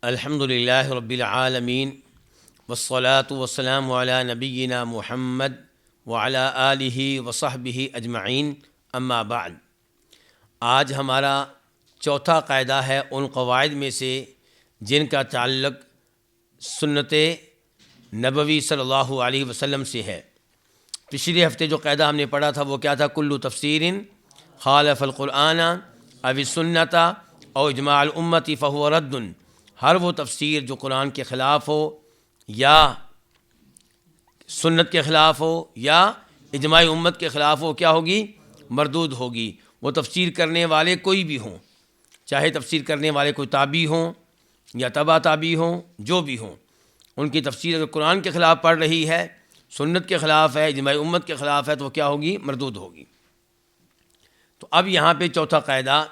الحمد للہ رب العالمین والصلاة والسلام علی نبینا محمد وعلی آلہ وصحبہ اجمعین، اما بعد۔ آج ہمارا چوتھا قاعدہ ہے ان قواعد میں سے جن کا تعلق سنت نبوی صلی اللہ علیہ وسلم سے ہے۔ پچھلے ہفتے جو قاعدہ ہم نے پڑھا تھا وہ کیا تھا؟ کل تفسیر خالف القرآن او السنۃ او اجماع الامت فہو رد۔ ہر وہ تفسیر جو قرآن کے خلاف ہو یا سنت کے خلاف ہو یا اجماع امت کے خلاف ہو، کیا ہوگی؟ مردود ہوگی۔ وہ تفسیر کرنے والے کوئی بھی ہوں، چاہے تفسیر کرنے والے کوئی تابعی ہوں یا تبع تابعی ہوں، جو بھی ہوں، ان کی تفسیر اگر قرآن کے خلاف پڑھ رہی ہے، سنت کے خلاف ہے، اجماع امت کے خلاف ہے، تو وہ کیا ہوگی؟ مردود ہوگی۔ تو اب یہاں پہ چوتھا قاعدہ،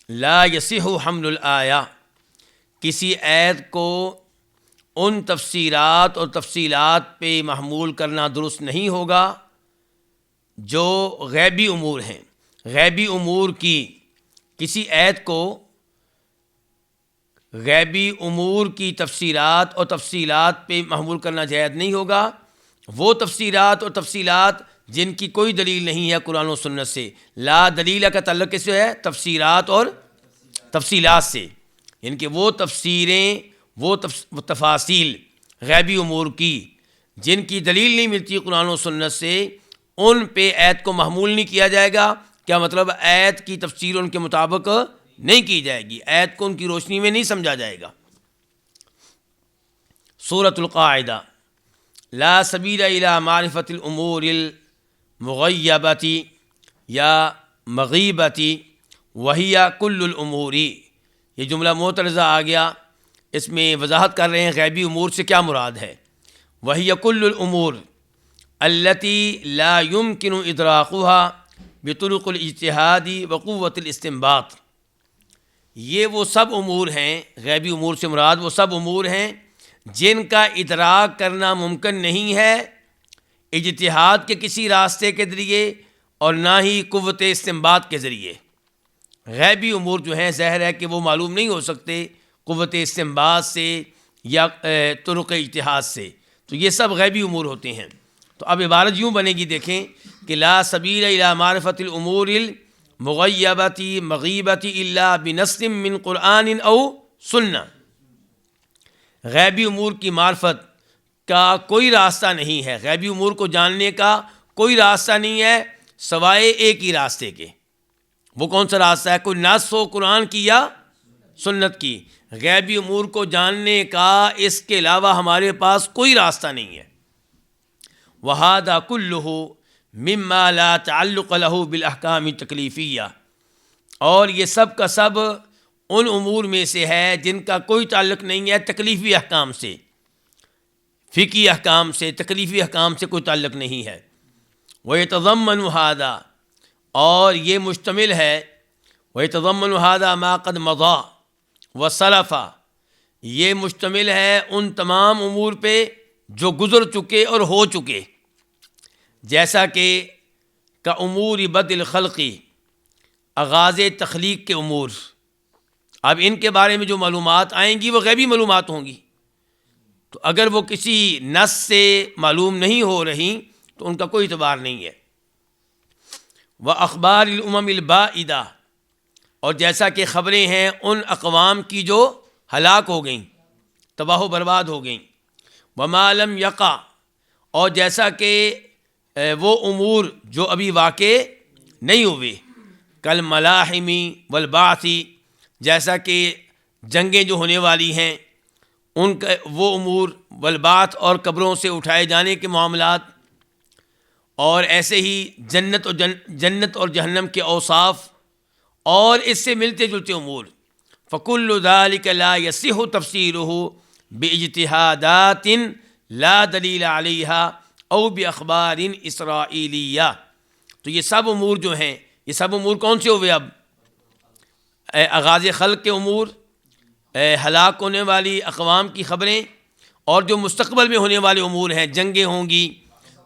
لا یصح حمل الآیہ، کسی آیت کو ان تفسیرات اور تفصیلات پہ محمول کرنا درست نہیں ہوگا جو غیبی امور ہیں۔ غیبی امور کی کسی آیت کو غیبی امور کی تفسیرات اور تفصیلات پہ محمول کرنا جائز نہیں ہوگا۔ وہ تفسیرات اور تفصیلات جن کی کوئی دلیل نہیں ہے قرآن و سنت سے۔ لا دلیل کا تعلق کس سے ہے؟ تفسیرات اور تفصیلات سے، یعنی کہ وہ تفسیریں، وہ تفاصیل غیبی امور کی جن کی دلیل نہیں ملتی قرآن و سنت سے، ان پہ آیت کو محمول نہیں کیا جائے گا۔ کیا مطلب؟ آیت کی تفسیر ان کے مطابق نہیں کی جائے گی، آیت کو ان کی روشنی میں نہیں سمجھا جائے گا۔ سورۃ القاعدہ، لا سبیل الی معرفۃ الامور المغیبۃ یا مغیبۃ وہی کل الامور۔ یہ جملہ معترضہ آ گیا، اس میں وضاحت کر رہے ہیں غیبی امور سے کیا مراد ہے۔ وہی کل الامور التی لا يمکن ادراکها بطرق الاجتہاد وقوۃ الاستنباط۔ یہ وہ سب امور ہیں، غیبی امور سے مراد وہ سب امور ہیں جن کا ادراک کرنا ممکن نہیں ہے اجتہاد کے کسی راستے کے ذریعے اور نہ ہی قوت استنباط کے ذریعے۔ غیبی امور جو ہیں ظاہر ہے کہ وہ معلوم نہیں ہو سکتے قوت استنباط سے یا طرق اجتہاد سے، تو یہ سب غیبی امور ہوتے ہیں۔ تو اب عبارت یوں بنے گی، دیکھیں کہ لا سبیل الی معرفۃ الامور المغیبۃ مغیبۃ الا بنص من قرآن او سنہ۔ غیبی امور کی معرفت کا کوئی راستہ نہیں ہے، غیبی امور کو جاننے کا کوئی راستہ نہیں ہے سوائے ایک ہی راستے کے۔ وہ کون سا راستہ ہے؟ کوئی نص ہو قرآن کی یا سنت کی۔ غیبی امور کو جاننے کا اس کے علاوہ ہمارے پاس کوئی راستہ نہیں ہے۔ وَهَذَا كُلُّهُ مِمَّا لَا تَعَلُّقَ لَهُ بِالْأَحْكَامِ التَّكْلِيفِيَّةِ، اور یہ سب کا سب ان امور میں سے ہے جن کا کوئی تعلق نہیں ہے تکلیفی احکام سے، فقہی احکام سے، تکلیفی احکام سے کوئی تعلق نہیں ہے۔ وَيَتَضَمَّنُ هَذَا، اور یہ مشتمل ہے، وَيَتَضَمَّنُ هَذَا مَا قَدْ مَضَى وَسَلَفَ، یہ مشتمل ہے ان تمام امور پہ جو گزر چکے اور ہو چکے، جیسا کہ کا امور بدء الخلق، آغاز تخلیق کے امور۔ اب ان کے بارے میں جو معلومات آئیں گی وہ غیبی معلومات ہوں گی، تو اگر وہ کسی نص سے معلوم نہیں ہو رہی تو ان کا کوئی اعتبار نہیں ہے۔ وَأَخْبَارِ الْأُمَمِ الْبَائِدَةِ، اور جیسا کہ خبریں ہیں ان اقوام کی جو ہلاک ہو گئیں، تباہ و برباد ہو گئیں۔ وَمَا لَمْ يَقَعْ، اور جیسا کہ وہ امور جو ابھی واقع نہیں ہوئے، کالملاحم والبعث، جیسا کہ جنگیں جو ہونے والی ہیں ان کا وہ امور، والبعث اور قبروں سے اٹھائے جانے کے معاملات، اور ایسے ہی جنت اور جہنم کے اوصاف اور اس سے ملتے جلتے امور۔ فَكُلُّ ذَلِكَ لَا يَصِحُ تَفْسِيرُهُ بِاجْتِهَادَاتٍ لَا دَلِيلَ عَلَيْهَا او بِأَخْبَارٍ إِسْرَائِيلِيَّةٍ۔ تو یہ سب امور جو ہیں، یہ سب امور کون سے ہوئے؟ اب آغاز خلق کے امور، ہلاک ہونے والی اقوام کی خبریں، اور جو مستقبل میں ہونے والے امور ہیں، جنگیں ہوں گی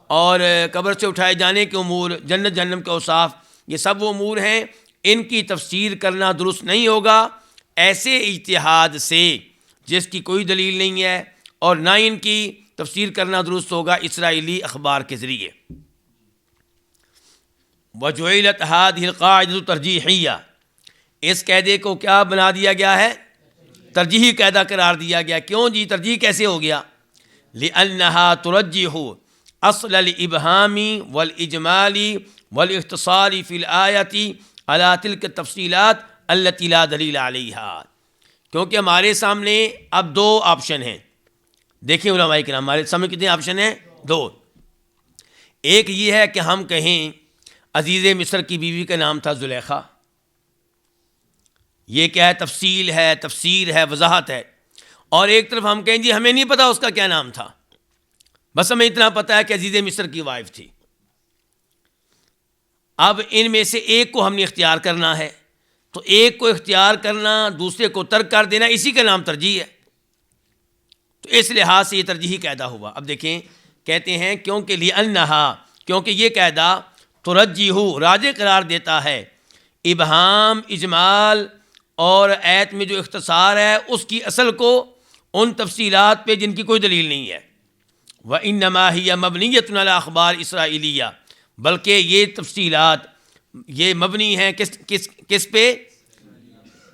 اور قبر سے اٹھائے جانے کے امور، جنت جہنم کے اوصاف، یہ سب وہ امور ہیں، ان کی تفسیر کرنا درست نہیں ہوگا ایسے اجتہاد سے جس کی کوئی دلیل نہیں ہے، اور نہ ان کی تفسیر کرنا درست ہوگا اسرائیلی اخبار کے ذریعے۔ وجعلت هذه القاعدة ترجیحیہ، اس قاعدے کو کیا بنا دیا گیا ہے؟ ترجیحی قاعدہ قرار دیا گیا۔ کیوں جی ترجیح کیسے ہو گیا؟ لأنها ترجح اصل الابہام والاجمال والاختصار فی الآیۃ علی تلک التفصیلات التي لا دلیل علیہا، کیونکہ ہمارے سامنے اب دو آپشن ہیں۔ دیکھیں علماء کرام، ہمارے سامنے کتنے آپشن ہیں؟ دو۔ ایک یہ ہے کہ ہم کہیں عزیز مصر کی بیوی کا نام تھا زلیخا، یہ کیا ہے؟ تفصیل ہے، تفسیر ہے، وضاحت ہے۔ اور ایک طرف ہم کہیں جی ہمیں نہیں پتا اس کا کیا نام تھا، بس ہمیں اتنا پتا ہے کہ عزیز مصر کی وائف تھی۔ اب ان میں سے ایک کو ہم نے اختیار کرنا ہے، تو ایک کو اختیار کرنا، دوسرے کو ترک کر دینا، اسی کا نام ترجیح ہے۔ تو اس لحاظ سے یہ ترجیحی قاعدہ ہوا۔ اب دیکھیں، کہتے ہیں کیونکہ کیونکہ یہ قاعدہ ترجیح راجح قرار دیتا ہے ابہام، اجمال اور آیت میں جو اختصار ہے اس کی اصل کو ان تفصیلات پہ جن کی کوئی دلیل نہیں ہے۔ وَإِنَّمَا هِيَ مَبْنِيَّةٌ عَلَىٰ أَخْبَارِ اسرائیلیہ، بلکہ یہ تفصیلات یہ مبنی ہیں کس پہ؟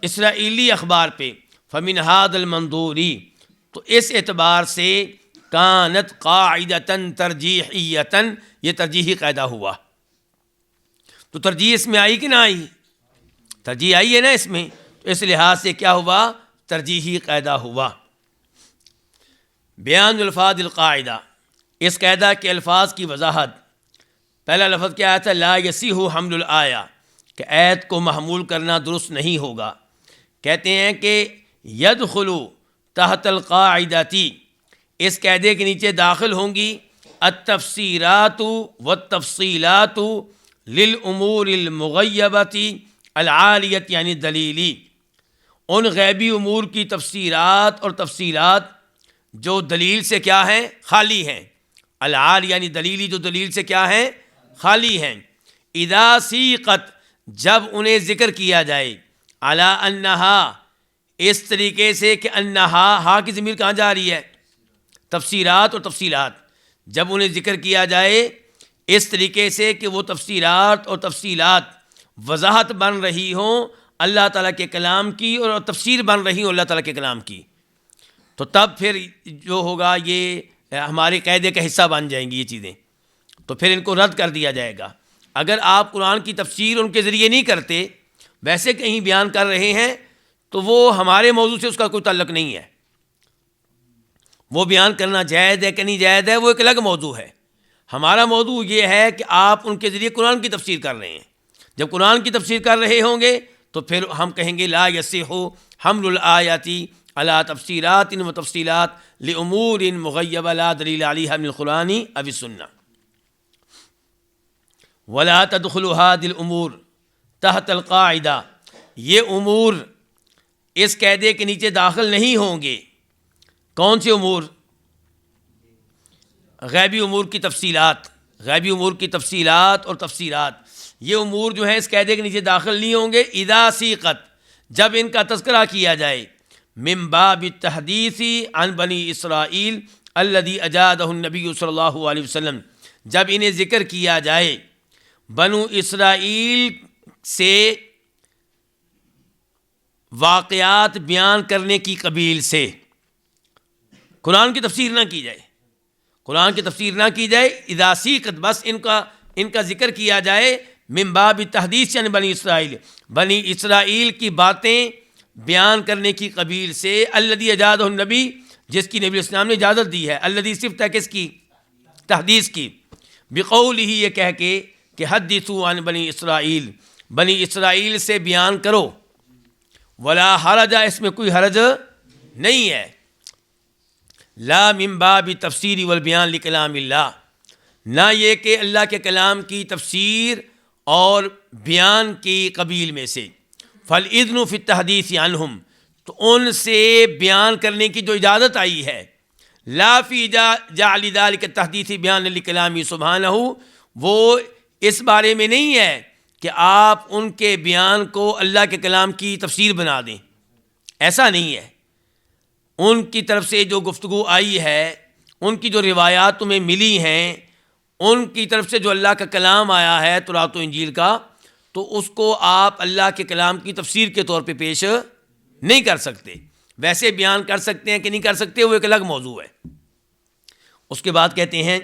اسرائیلی اخبار پہ۔ فَمِنْ هَذَا الْمَنْظُورِ، تو اس اعتبار سے کانت قاعدةً ترجیحیةً، یہ ترجیحی قاعدہ ہوا۔ تو ترجیح اس میں آئی کہ نہ آئی؟ ترجیح آئی ہے نا اس میں، تو اس لحاظ سے کیا ہوا؟ ترجیحی قاعدہ ہوا۔ بیان الفاظ القاعدہ، اس قاعدہ کے الفاظ کی وضاحت۔ پہلا لفظ کیا آیا تھا؟ لا یصح حمل الآیہ، کہ آیت کو محمول کرنا درست نہیں ہوگا۔ کہتے ہیں کہ یدخل تحت القاعدۃ، اس قاعدے کے نیچے داخل ہوں گی التفسیرات والتفصیلات للامور المغیبۃ العالیۃ، یعنی دلیلی، ان غیبی امور کی تفسیرات اور تفصیلات جو دلیل سے کیا ہیں؟ خالی ہیں۔ العالی یعنی دلیلی، جو دلیل سے کیا ہیں؟ خالی ہیں۔ اذا سیقت، جب انہیں ذکر کیا جائے، علی انہا، اس طریقے سے کہ انہا، ہا کی ضمیر کہاں جا رہی ہے؟ تفسیرات اور تفصیلات، جب انہیں ذکر کیا جائے اس طریقے سے کہ وہ تفسیرات اور تفصیلات وضاحت بن رہی ہوں اللہ تعالیٰ کے کلام کی، اور تفسیر بن رہی ہوں اللہ تعالیٰ کے کلام کی، تو تب پھر جو ہوگا یہ ہمارے قاعدے کا حصہ بن جائیں گی یہ چیزیں، تو پھر ان کو رد کر دیا جائے گا۔ اگر آپ قرآن کی تفسیر ان کے ذریعے نہیں کرتے، ویسے کہیں بیان کر رہے ہیں، تو وہ ہمارے موضوع سے اس کا کوئی تعلق نہیں ہے۔ وہ بیان کرنا جائز ہے کہ نہیں جائز ہے، وہ ایک الگ موضوع ہے۔ ہمارا موضوع یہ ہے کہ آپ ان کے ذریعے قرآن کی تفسیر کر رہے ہیں۔ جب قرآن کی تفسیر کر رہے ہوں گے تو پھر ہم کہیں گے لا یصح حمل الآیات علی تفسیرات و تفصیلات لامور مغیبہ لا دلیل علیہا من القرآن او السنہ، ولا تدخل هذه الامور تحت القاعدہ، یہ امور اس قاعدے کے نیچے داخل نہیں ہوں گے۔ کون سے امور؟ غیبی امور کی تفصیلات، غیبی امور کی تفصیلات اور تفسیرات، یہ امور جو ہیں اس قاعدے کے نیچے داخل نہیں ہوں گے۔ اذا سیقت، جب ان کا تذکرہ کیا جائے، من باب التحدیث عن بنی اسرائیل الذی اجادہ النبی صلی اللہ علیہ وسلم، جب انہیں ذکر کیا جائے بنو اسرائیل سے واقعات بیان کرنے کی قبیل سے، قرآن کی تفسیر نہ کی جائے، قرآن کی تفسیر نہ کی جائے۔ اذا سیقت، بس ان کا ذکر کیا جائے من باب التحدیث عن بنی اسرائیل، بنی اسرائیل کی باتیں بیان کرنے کی قبیل سے، الذی اجازہ النبی، جس کی نبی علیہ السلام نے اجازت دی ہے، الذی صفت ہے کس کی؟ تحدیث کی، بقولہ، یہ کہہ کے کہ حدثوا عن بنی اسرائیل، بنی اسرائیل سے بیان کرو، ولا حرج، اس میں کوئی حرج نہیں ہے، لا من باب تفسیر والبیان لکلام اللہ، نہ یہ کہ اللہ کے کلام کی تفسیر اور بیان کی قبیل میں سے، فالاذن فی التحدیث عنہم، تو ان سے بیان کرنے کی جو اجازت آئی ہے، لا فی جعل ذلک التحدیث بیان لکلام سبحانہ، وہ اس بارے میں نہیں ہے کہ آپ ان کے بیان کو اللہ کے کلام کی تفسیر بنا دیں، ایسا نہیں ہے۔ ان کی طرف سے جو گفتگو آئی ہے، ان کی جو روایات تمہیں ملی ہیں، ان کی طرف سے جو اللہ کا کلام آیا ہے تورات و انجیل کا، تو اس کو آپ اللہ کے کلام کی تفسیر کے طور پہ پیش نہیں کر سکتے. ویسے بیان کر سکتے ہیں کہ نہیں کر سکتے، وہ ایک الگ موضوع ہے. اس کے بعد کہتے ہیں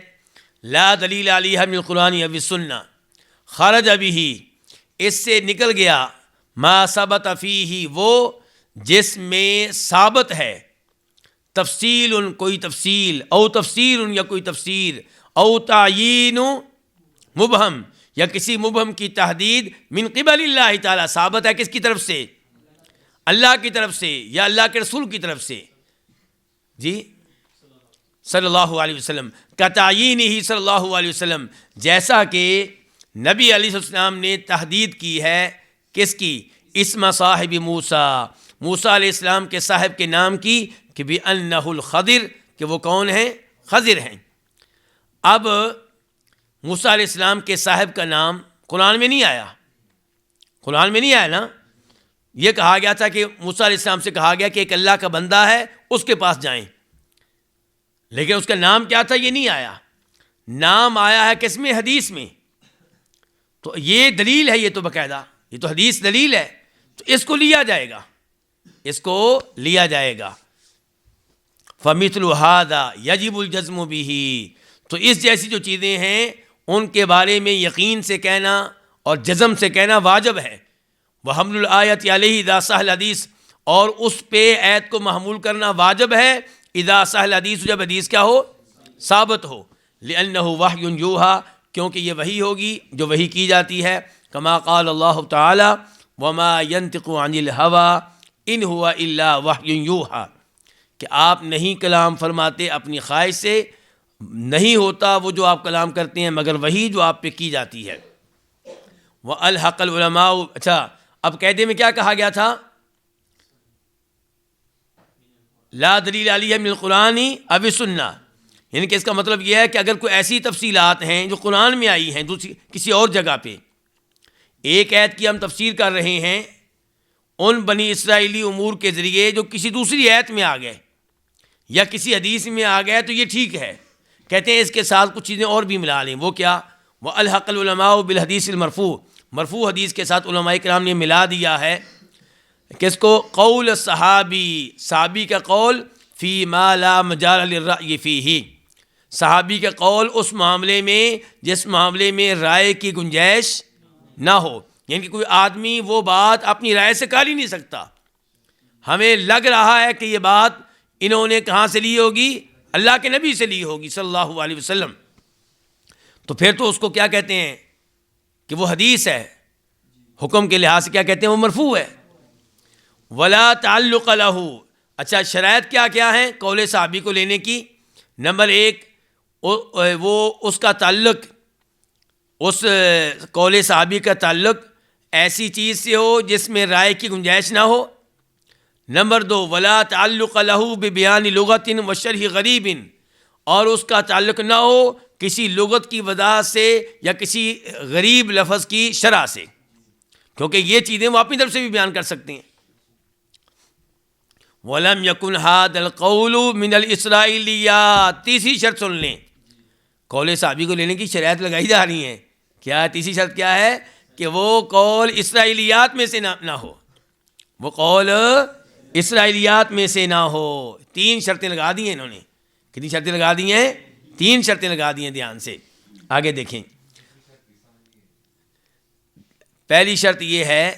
لا دلیل علیہ من القرآن او السنہ خرج بہ، اس سے نکل گیا ما ثبت فیہ، وہ جس میں ثابت ہے، تفصیل کوئی تفصیل، او تفسیر یا کوئی تفسیر، او تعیین مبہم یا کسی مبہم کی تحدید، من قبل اللہ تعالیٰ، ثابت ہے کس کی طرف سے؟ اللہ کی طرف سے یا اللہ کے رسول کی طرف سے، جی صلی اللہ علیہ وسلم، کتعیین ہی صلی اللہ علیہ وسلم، جیسا کہ نبی علیہ السلام نے تحدید کی ہے کس کی؟ اسم صاحب موسیٰ، موسیٰ علیہ السلام کے صاحب کے نام کی، کہ بِأَنَّهُ الْخَضِرُ، کہ وہ کون ہیں؟ خضر ہیں. اب موسیٰ علیہ السلام کے صاحب کا نام قرآن میں نہیں آیا، قرآن میں نہیں آیا نا. یہ کہا گیا تھا کہ موسیٰ علیہ السلام سے کہا گیا کہ ایک اللہ کا بندہ ہے، اس کے پاس جائیں، لیکن اس کا نام کیا تھا یہ نہیں آیا. نام آیا ہے کس میں؟ حدیث میں. تو یہ دلیل ہے، یہ تو باقاعدہ، یہ تو حدیث دلیل ہے، تو اس کو لیا جائے گا، اس کو لیا جائے گا. فَمِثْلُ هَذَا يَجِبُ الْجَزْمُ بِهِ، تو اس جیسی جو چیزیں ہیں ان کے بارے میں یقین سے کہنا اور جزم سے کہنا واجب ہے. وَحَمْلُ الْآيَةِ عَلَيْهِ إِذَا صَحَّ الْحَدِيثُ، اور اس پہ آیت کو محمول کرنا واجب ہے، اذا صح الحدیث، جب حدیث کیا ہو؟ ثابت ہو. لأنه وحی یوحى، کیونکہ یہ وحی ہوگی جو وحی کی جاتی ہے. کما قال اللہ تعالی وما ينطق عن الهوى ان هو الا وحی یوحى، کہ آپ نہیں کلام فرماتے اپنی خواہش سے، نہیں ہوتا وہ جو آپ کلام کرتے ہیں مگر وحی جو آپ پہ کی جاتی ہے. وَأَلْحَقَ الْعُلَمَاءُ، اچھا اب قاعدے میں کیا کہا گیا تھا؟ لا دلیل علیہ من القرآن او السنہ، یعنی کہ اس کا مطلب یہ ہے کہ اگر کوئی ایسی تفصیلات ہیں جو قرآن میں آئی ہیں دوسری کسی اور جگہ پہ، ایک آیت کی ہم تفسیر کر رہے ہیں ان بنی اسرائیلی امور کے ذریعے جو کسی دوسری آیت میں آ گئے یا کسی حدیث میں آ گئے، تو یہ ٹھیک ہے. کہتے ہیں اس کے ساتھ کچھ چیزیں اور بھی ملا لیں. وہ کیا؟ وَأَلْحَقَ الْعُلَمَاءُ بِالْحَدِيثِ الْمَرْفُوعِ، مرفوع حدیث کے ساتھ علماء کرام نے ملا دیا ہے کس کو؟ قول صحابی، صحابی کا قول، فی ما لا مجال للرأی فیہ، صحابی کا قول اس معاملے میں جس معاملے میں رائے کی گنجائش نہ ہو. یعنی کہ کوئی آدمی وہ بات اپنی رائے سے کر ہی نہیں سکتا. ہمیں لگ رہا ہے کہ یہ بات انہوں نے کہاں سے لی ہوگی؟ اللہ کے نبی سے لی ہوگی صلی اللہ علیہ وسلم. تو پھر تو اس کو کیا کہتے ہیں کہ وہ حدیث ہے. حکم کے لحاظ سے کیا کہتے ہیں؟ وہ مرفوع ہے. ولا تعلق لہ، اچھا شرائط کیا کیا ہیں قول صحابی کو لینے کی؟ نمبر ایک، وہ اس کا تعلق، اس قول صحابی کا تعلق ایسی چیز سے ہو جس میں رائے کی گنجائش نہ ہو. نمبر دو، ولا تعلق لہ ببیان لغت و شرح غریب، اور اس کا تعلق نہ ہو کسی لغت کی وضاحت سے یا کسی غریب لفظ کی شرح سے، کیونکہ یہ چیزیں وہ اپنی طرف سے بھی بیان کر سکتے ہیں. وَلَمْ يَكُنْ هَذَا الْقَوْلُ مِنَ الْإِسْرَائِيلِيَّاتِ، تیسری شرط سن لیں. قول صحابی کو لینے کی شرائط لگائی جا رہی ہیں. کیا تیسری شرط کیا ہے؟ کہ وہ قول اسرائیلیات میں سے نہ ہو، وہ قول اسرائیلیات میں سے نہ ہو. تین شرطیں لگا دی ہیں انہوں نے. کتنی شرطیں لگا دی ہیں؟ تین شرطیں لگا دی ہیں. دھیان سے آگے دیکھیں. پہلی شرط یہ ہے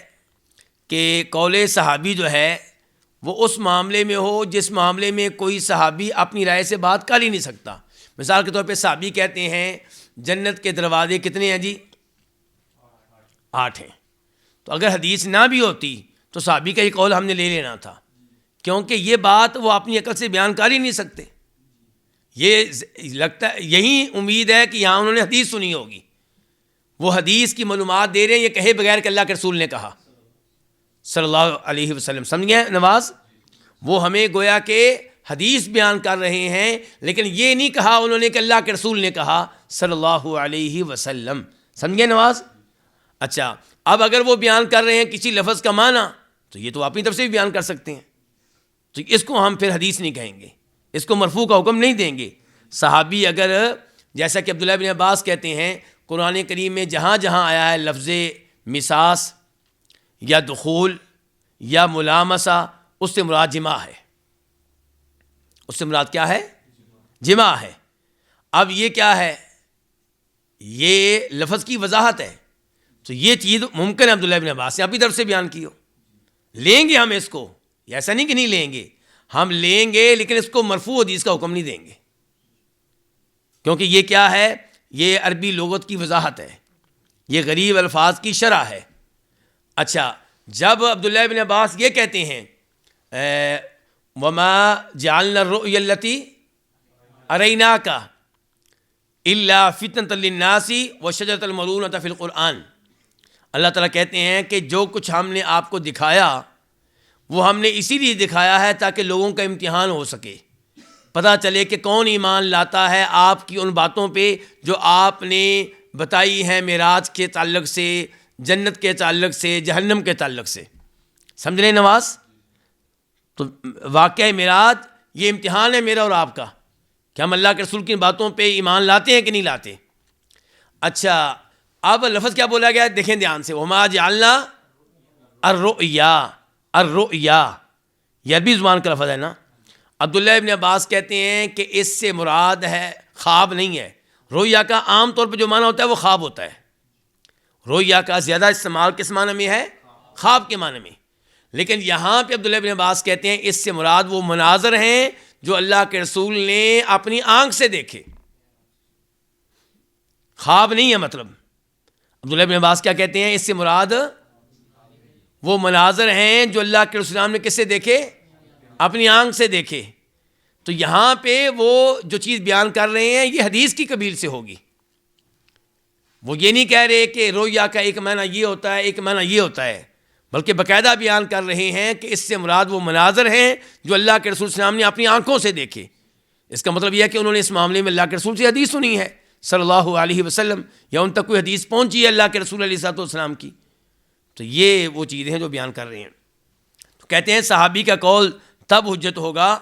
کہ قول صحابی جو ہے وہ اس معاملے میں ہو جس معاملے میں کوئی صحابی اپنی رائے سے بات کر ہی نہیں سکتا. مثال کے طور پہ صحابی کہتے ہیں جنت کے دروازے کتنے ہیں جی؟ 8 ہیں. تو اگر حدیث نہ بھی ہوتی تو صحابی کا یہ قول ہم نے لے لینا تھا، کیونکہ یہ بات وہ اپنی عقل سے بیان کر ہی نہیں سکتے. یہ لگتا ہے، یہی امید ہے کہ یہاں انہوں نے حدیث سنی ہوگی، وہ حدیث کی معلومات دے رہے ہیں یہ کہے بغیر کہ اللہ کے رسول نے کہا صلی اللہ علیہ وسلم. سمجھ گئے نواز؟ وہ ہمیں گویا کہ حدیث بیان کر رہے ہیں، لیکن یہ نہیں کہا انہوں نے کہ اللہ کے رسول نے کہا صلی اللہ علیہ وسلم. سمجھ گئے نواز؟ اچھا، اب اگر وہ بیان کر رہے ہیں کسی لفظ کا معنی تو یہ تو اپنی طرف سے بھی بیان کر سکتے ہیں. تو اس کو ہم پھر حدیث نہیں کہیں گے، اس کو مرفوع کا حکم نہیں دیں گے۔ صحابی اگر جیسا کہ عبداللہ بن عباس کہتے ہیں قرآن کریم میں جہاں جہاں آیا ہے لفظ مساس یا دخول یا ملامسہ، اس سے مراد جماع ہے، اس سے مراد کیا ہے؟ جماع ہے۔ اب یہ کیا ہے؟ یہ لفظ کی وضاحت ہے، تو یہ چیز ممکن ہے عبداللہ بن عباس نے اپنی طرف سے بیان کی ہو، لیں گے ہم اس کو، ایسا نہیں کہ نہیں لیں گے، ہم لیں گے، لیکن اس کو مرفوع حدیث کا حکم نہیں دیں گے، کیونکہ یہ کیا ہے؟ یہ عربی لغت کی وضاحت ہے، یہ غریب الفاظ کی شرح ہے۔ اچھا، جب عبداللہ بن عباس یہ کہتے ہیں وما جعلنا الرؤیا التي اریناک الا فتنۃ للناس وشجرۃ الملعونۃ فی القرآن، اللہ تعالیٰ کہتے ہیں کہ جو کچھ ہم نے آپ کو دکھایا وہ ہم نے اسی لیے دکھایا ہے تاکہ لوگوں کا امتحان ہو سکے، پتہ چلے کہ کون ایمان لاتا ہے آپ کی ان باتوں پہ جو آپ نے بتائی ہیں معراج کے تعلق سے، جنت کے تعلق سے، جہنم کے تعلق سے۔ سمجھ رہے نواز؟ تو واقعہ معراج یہ امتحان ہے میرا اور آپ کا کہ ہم اللہ کے رسول کی باتوں پہ ایمان لاتے ہیں کہ نہیں لاتے۔ اچھا، اب لفظ کیا بولا گیا ہے؟ دیکھیں دھیان سے، وما جعلنا الرؤیا، الرؤیا یہ عربی زبان کا لفظ ہے نا۔ عبداللہ ابن عباس کہتے ہیں کہ اس سے مراد ہے خواب نہیں ہے، رؤیا کا عام طور پہ جو معنی ہوتا ہے وہ خواب ہوتا ہے، رؤیا کا زیادہ استعمال کس معنی میں ہے؟ خواب کے معنی میں، لیکن یہاں پہ عبداللہ ابن عباس کہتے ہیں اس سے مراد وہ مناظر ہیں جو اللہ کے رسول نے اپنی آنکھ سے دیکھے، خواب نہیں ہے۔ مطلب عبداللہ ابن عباس کیا کہتے ہیں؟ اس سے مراد وہ مناظر ہیں جو اللہ کے رسول نے کس سے دیکھے؟ اپنی آنکھ سے دیکھے۔ تو یہاں پہ وہ جو چیز بیان کر رہے ہیں یہ حدیث کی قبیل سے ہوگی، وہ یہ نہیں کہہ رہے کہ رویا کا ایک معنی یہ ہوتا ہے ایک معنی یہ ہوتا ہے، بلکہ باقاعدہ بیان کر رہے ہیں کہ اس سے مراد وہ مناظر ہیں جو اللہ کے رسول صلی اللہ علیہ وسلم نے اپنی آنکھوں سے دیکھے۔ اس کا مطلب یہ ہے کہ انہوں نے اس معاملے میں اللہ کے رسول سے حدیث سنی ہے صلی اللہ علیہ وسلم، یا ان تک کوئی حدیث پہنچی ہے اللہ کے رسول علیہ الصلوۃ والسلام کی۔ تو یہ وہ چیزیں ہیں جو بیان کر رہے ہیں۔ تو کہتے ہیں صحابی کا قول تب حجت ہوگا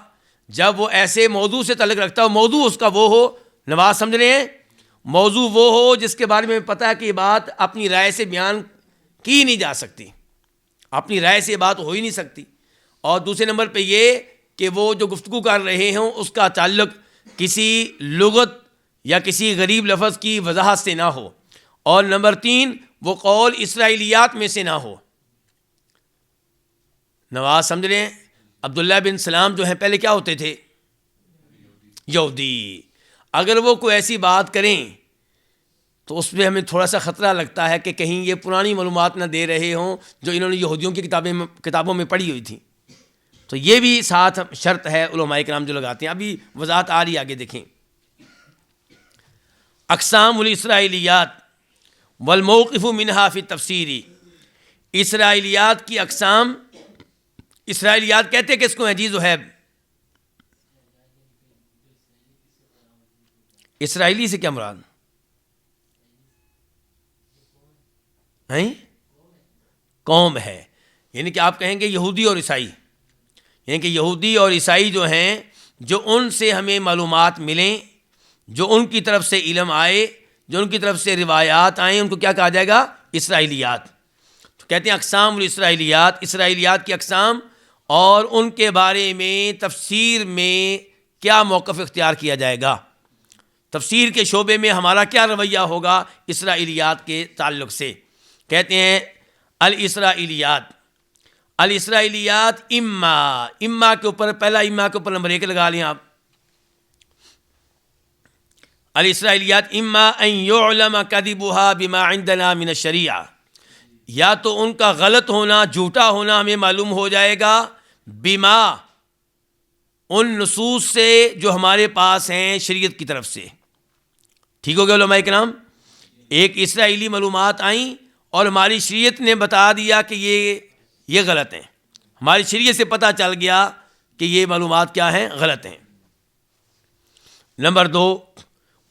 جب وہ ایسے موضوع سے تعلق رکھتا ہو، موضوع اس کا وہ ہو، نواز سمجھ رہے ہیں، موضوع وہ ہو جس کے بارے میں پتہ ہے کہ یہ بات اپنی رائے سے بیان کی نہیں جا سکتی، اپنی رائے سے یہ بات ہو ہی نہیں سکتی، اور دوسرے نمبر پہ یہ کہ وہ جو گفتگو کر رہے ہوں اس کا تعلق کسی لغت یا کسی غریب لفظ کی وضاحت سے نہ ہو، اور نمبر 3 وہ قول اسرائیلیات میں سے نہ ہو۔ نواز سمجھ رہے ہیں؟ عبداللہ بن سلام جو ہیں پہلے کیا ہوتے تھے؟ یہودی۔ اگر وہ کوئی ایسی بات کریں تو اس میں ہمیں تھوڑا سا خطرہ لگتا ہے کہ کہیں یہ پرانی معلومات نہ دے رہے ہوں جو انہوں نے یہودیوں کی کتابوں میں پڑھی ہوئی تھی۔ تو یہ بھی ساتھ شرط ہے علماء کرام جو لگاتے ہیں۔ ابھی وضاحت آ رہی، آگے دیکھیں۔ اقسام الاسرائیلیات والموقف منہا فی التفسیری، اسرائیلیات کی اقسام۔ اسرائیلیات کہتے کس کو ہیں جی زہیب؟ اسرائیلی سے کیا مراد ہیں؟ قوم ہے، یعنی کہ آپ کہیں گے یہودی اور عیسائی، یعنی کہ یہودی اور عیسائی جو ہیں، جو ان سے ہمیں معلومات ملیں، جو ان کی طرف سے علم آئے، جو ان کی طرف سے روایات آئیں، ان کو کیا کہا جائے گا؟ اسرائیلیات۔ تو کہتے ہیں اقسام الاسرائیلیات، اسرائیلیات کی اقسام، اور ان کے بارے میں تفسیر میں کیا موقف اختیار کیا جائے گا، تفسیر کے شعبے میں ہمارا کیا رویہ ہوگا اسرائیلیات کے تعلق سے۔ کہتے ہیں الاسرائیلیات، الاسرائیلیات اما کے اوپر، پہلا اما کے اوپر نمبر 1 لگا لیں آپ۔ الاسرائیلیات اما ان یعلم کذبها بما عندنا من الشریعہ، یا تو ان کا غلط ہونا، جھوٹا ہونا ہمیں معلوم ہو جائے گا، بما ان نصوص سے جو ہمارے پاس ہیں شریعت کی طرف سے۔ ٹھیک ہو گیا علماء کرام؟ ایک اسرائیلی معلومات آئیں اور ہماری شریعت نے بتا دیا کہ یہ غلط ہیں، ہماری شریعت سے پتہ چل گیا کہ یہ معلومات کیا ہیں؟ غلط ہیں۔ نمبر 2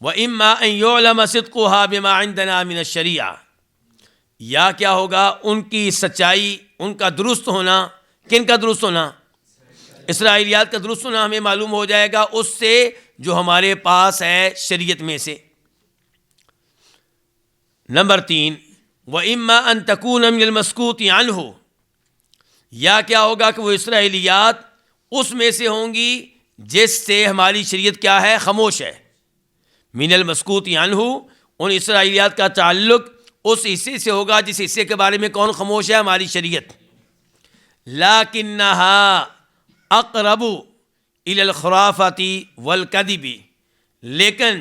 وَإِمَّا أَن يُعْلَمَ صِدْقُهَا بِمَا عِندَنَا مِنَ الشَّرِيعَةِ، یا کیا ہوگا ان کی سچائی، ان کا درست ہونا، کن کا درست ہونا؟ اسرائیلیات کا درست ہونا ہمیں معلوم ہو جائے گا اس سے جو ہمارے پاس ہے شریعت میں سے۔ نمبر 3، وَإِمَّا أَن تَكُونَ مِنَ الْمَسْكُوتِ عَنْهُ، یا کیا ہوگا کہ وہ اسرائیلیات اس میں سے ہوں گی جس سے ہماری شریعت کیا ہے، خاموش ہے۔ من المسکوت عنہ، ان اسرائیلیات کا تعلق اس حصے سے ہوگا جس حصے کے بارے میں کون خاموش ہے، ہماری شریعت۔ لَكِنَّهَا اقرب الی الخرافات والکذب، لیکن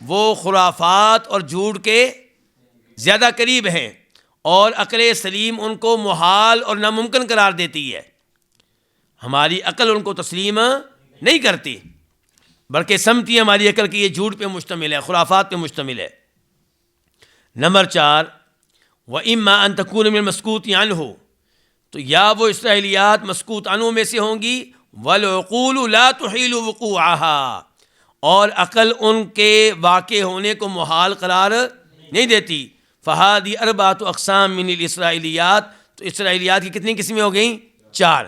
وہ خرافات اور جھوٹ کے زیادہ قریب ہیں، اور عقل سلیم ان کو محال اور ناممکن قرار دیتی ہے۔ ہماری عقل ان کو تسلیم نہیں کرتی، بلکہ سمجھتی ہے ہماری عقل کی یہ جھوٹ پہ مشتمل ہے، خرافات پہ مشتمل ہے۔ نمبر 4، وَإِمَّا أَن تَكُونَ مِنَ الْمَسْكُوتِ عَنْهُ، تو یا وہ اسرائیلیات مسکوت عنہ میں سے ہوں گی، وَالْعُقُولُ لَا تُحِيلُ وُقُوعَهَا، اور عقل ان کے واقع ہونے کو محال قرار نہیں دیتی۔ فَهَذِهِ أَرْبَعَةُ أَقْسَامٍ مِنَ الْإِسْرَائِيلِيَّاتِ، تو اسرائیلیات کی کتنی قسمیں ہو گئیں؟ 4۔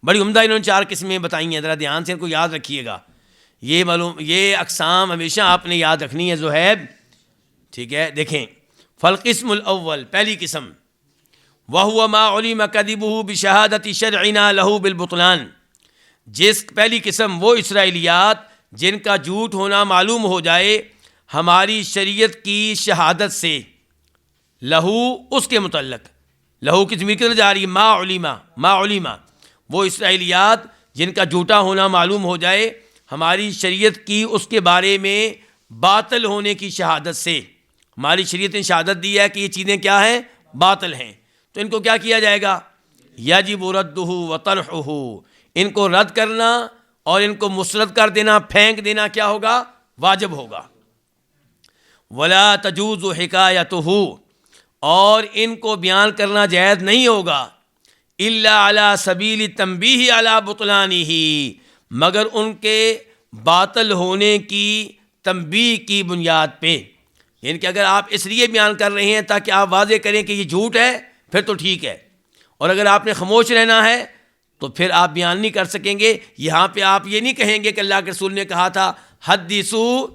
بڑی عمدہ انہوں نے 4 قسمیں بتائی ہیں، ذرا دھیان سے ان کو یاد رکھیے گا۔ یہ اقسام ہمیشہ آپ نے یاد رکھنی ہے زہیب، ٹھیک ہے؟ دیکھیں، فالقسم الاول، پہلی قسم، وَهُوَ مَا عُلِمَ كَذِبُهُ بِشَهَادَةِ شَرْعِنَا لَهُ بِالْبُطْلَانِ، جس پہلی قسم وہ اسرائیلیات جن کا جھوٹ ہونا معلوم ہو جائے ہماری شریعت کی شہادت سے، لہو اس کے متعلق، لہو کی ضمیر کدھر جا رہی ہے؟ ما علما، وہ اسرائیلیات جن کا جھوٹا ہونا معلوم ہو جائے ہماری شریعت کی اس کے بارے میں باطل ہونے کی شہادت سے۔ ہماری شریعت نے شہادت دی ہے کہ یہ چیزیں کیا ہیں؟ باطل ہیں، تو ان کو کیا کیا جائے گا؟ یجب ردہ وطرحہ، ان کو رد کرنا اور ان کو مسترد کر دینا، پھینک دینا کیا ہوگا؟ واجب ہوگا۔ ولا تجوز حکایتہ، اور ان کو بیان کرنا جائز نہیں ہوگا، الا علی سبیل تنبیہ علی بطلانہ، مگر ان کے باطل ہونے کی تنبیہ کی بنیاد پہ، یعنی کہ اگر آپ اس لیے بیان کر رہے ہیں تاکہ آپ واضح کریں کہ یہ جھوٹ ہے پھر تو ٹھیک ہے، اور اگر آپ نے خاموش رہنا ہے تو پھر آپ بیان نہیں کر سکیں گے۔ یہاں پہ آپ یہ نہیں کہیں گے کہ اللہ کے رسول نے کہا تھا حدثوا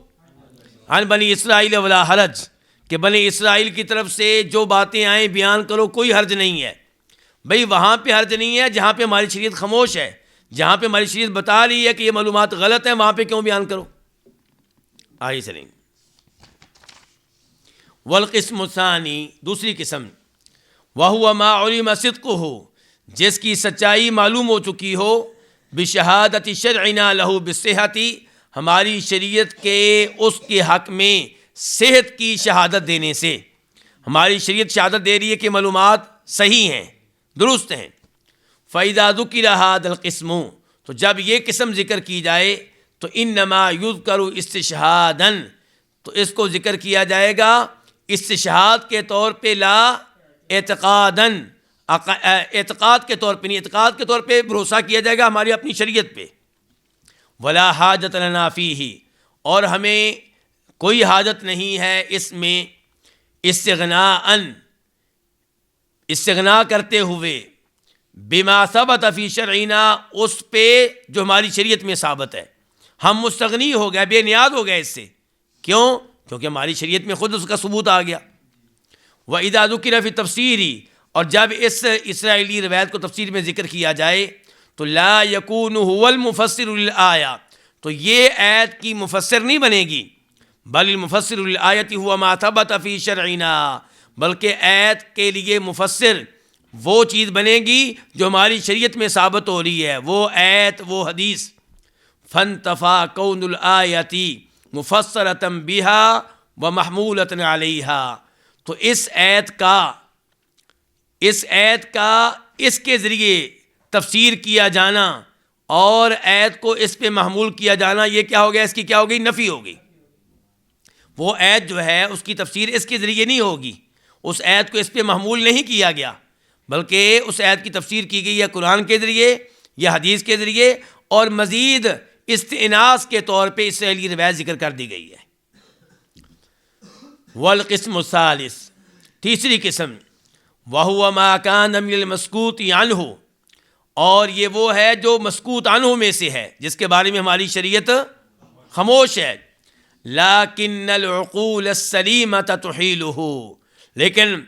عن بنی اسرائیل ولا حرج، کہ بنی اسرائیل کی طرف سے جو باتیں آئیں بیان کرو، کوئی حرج نہیں ہے۔ بھئی وہاں پہ حرج نہیں ہے جہاں پہ ہماری شریعت خاموش ہے، جہاں پہ ہماری شریعت بتا رہی ہے کہ یہ معلومات غلط ہیں، وہاں پہ کیوں بیان کرو؟ آئیے چلیں۔ والقسم الثانی، دوسری قسم، وَهُوَ مَا عُلِمَ صِدْقُهُ، جس کی سچائی معلوم ہو چکی ہو، بشہادت شرعنا لہو بالصحۃ، ہماری شریعت کے اس کے حق میں صحت کی شہادت دینے سے، ہماری شریعت شہادت دے رہی ہے کہ معلومات صحیح ہیں، درست ہیں۔ فَإِذَا ذُكِرَ هَذَا الْقِسْمُ، تو جب یہ قسم ذکر کی جائے تو انما یذکر استشہادًا، تو اس کو ذکر کیا جائے گا استشہاد کے طور پہ، لا اعتقاداً، اعتقاد کے طور پہ نہیں، اعتقاد کے طور پہ بھروسہ کیا جائے گا ہماری اپنی شریعت پہ۔ ولا حاجت لنا فیہ، اور ہمیں کوئی حاجت نہیں ہے اس میں استغنا کرتے ہوئے، بما ثبت فی شرعنا، اس پہ جو ہماری شریعت میں ثابت ہے۔ ہم مستغنی ہو گئے، بے نیاز ہو گئے اس سے، کیوں؟ کیونکہ ہماری شریعت میں خود اس کا ثبوت آ گیا۔ وَإِذَا ذُكِرَ فِي التَّفْسِيرِ، اور جب اس اسرائیلی روایت کو تفسیر میں ذکر کیا جائے تو لا یکون هو المفسر للآیہ، تو یہ آیت کی مفسر نہیں بنے گی، بل المفسر للآیت هو ما ثبت فی شرعنا، بلکہ آیت کے لیے مفسر وہ چیز بنے گی جو ہماری شریعت میں ثابت ہو رہی ہے، وہ آیت، وہ حدیث۔ فانتفا کون الآیتی مفسرۃ بها ومحمولۃ علیہا، تو اس آیت کا اس کے ذریعے تفسیر کیا جانا اور آیت کو اس پہ محمول کیا جانا، یہ کیا ہو گیا؟ اس کی کیا ہو گئی؟ نفی ہو گئی۔ وہ آیت جو ہے اس کی تفسیر اس کے ذریعے نہیں ہوگی، اس آیت کو اس پہ محمول نہیں کیا گیا، بلکہ اس آیت کی تفسیر کی گئی ہے قرآن کے ذریعے یا حدیث کے ذریعے، اور مزید استئناس کے طور پہ اسرائیلی روایت ذکر کر دی گئی ہے۔ والقسم الثالث، تیسری قسم، وَهُوَ مَا كَانَ مِنَ الْمَسْكُوتِ عَنْهُ، اور یہ وہ ہے جو مسکوت عنہ میں سے ہے، جس کے بارے میں ہماری شریعت خاموش ہے. لیکن العقول السلیمۃ تحیلہ، لیکن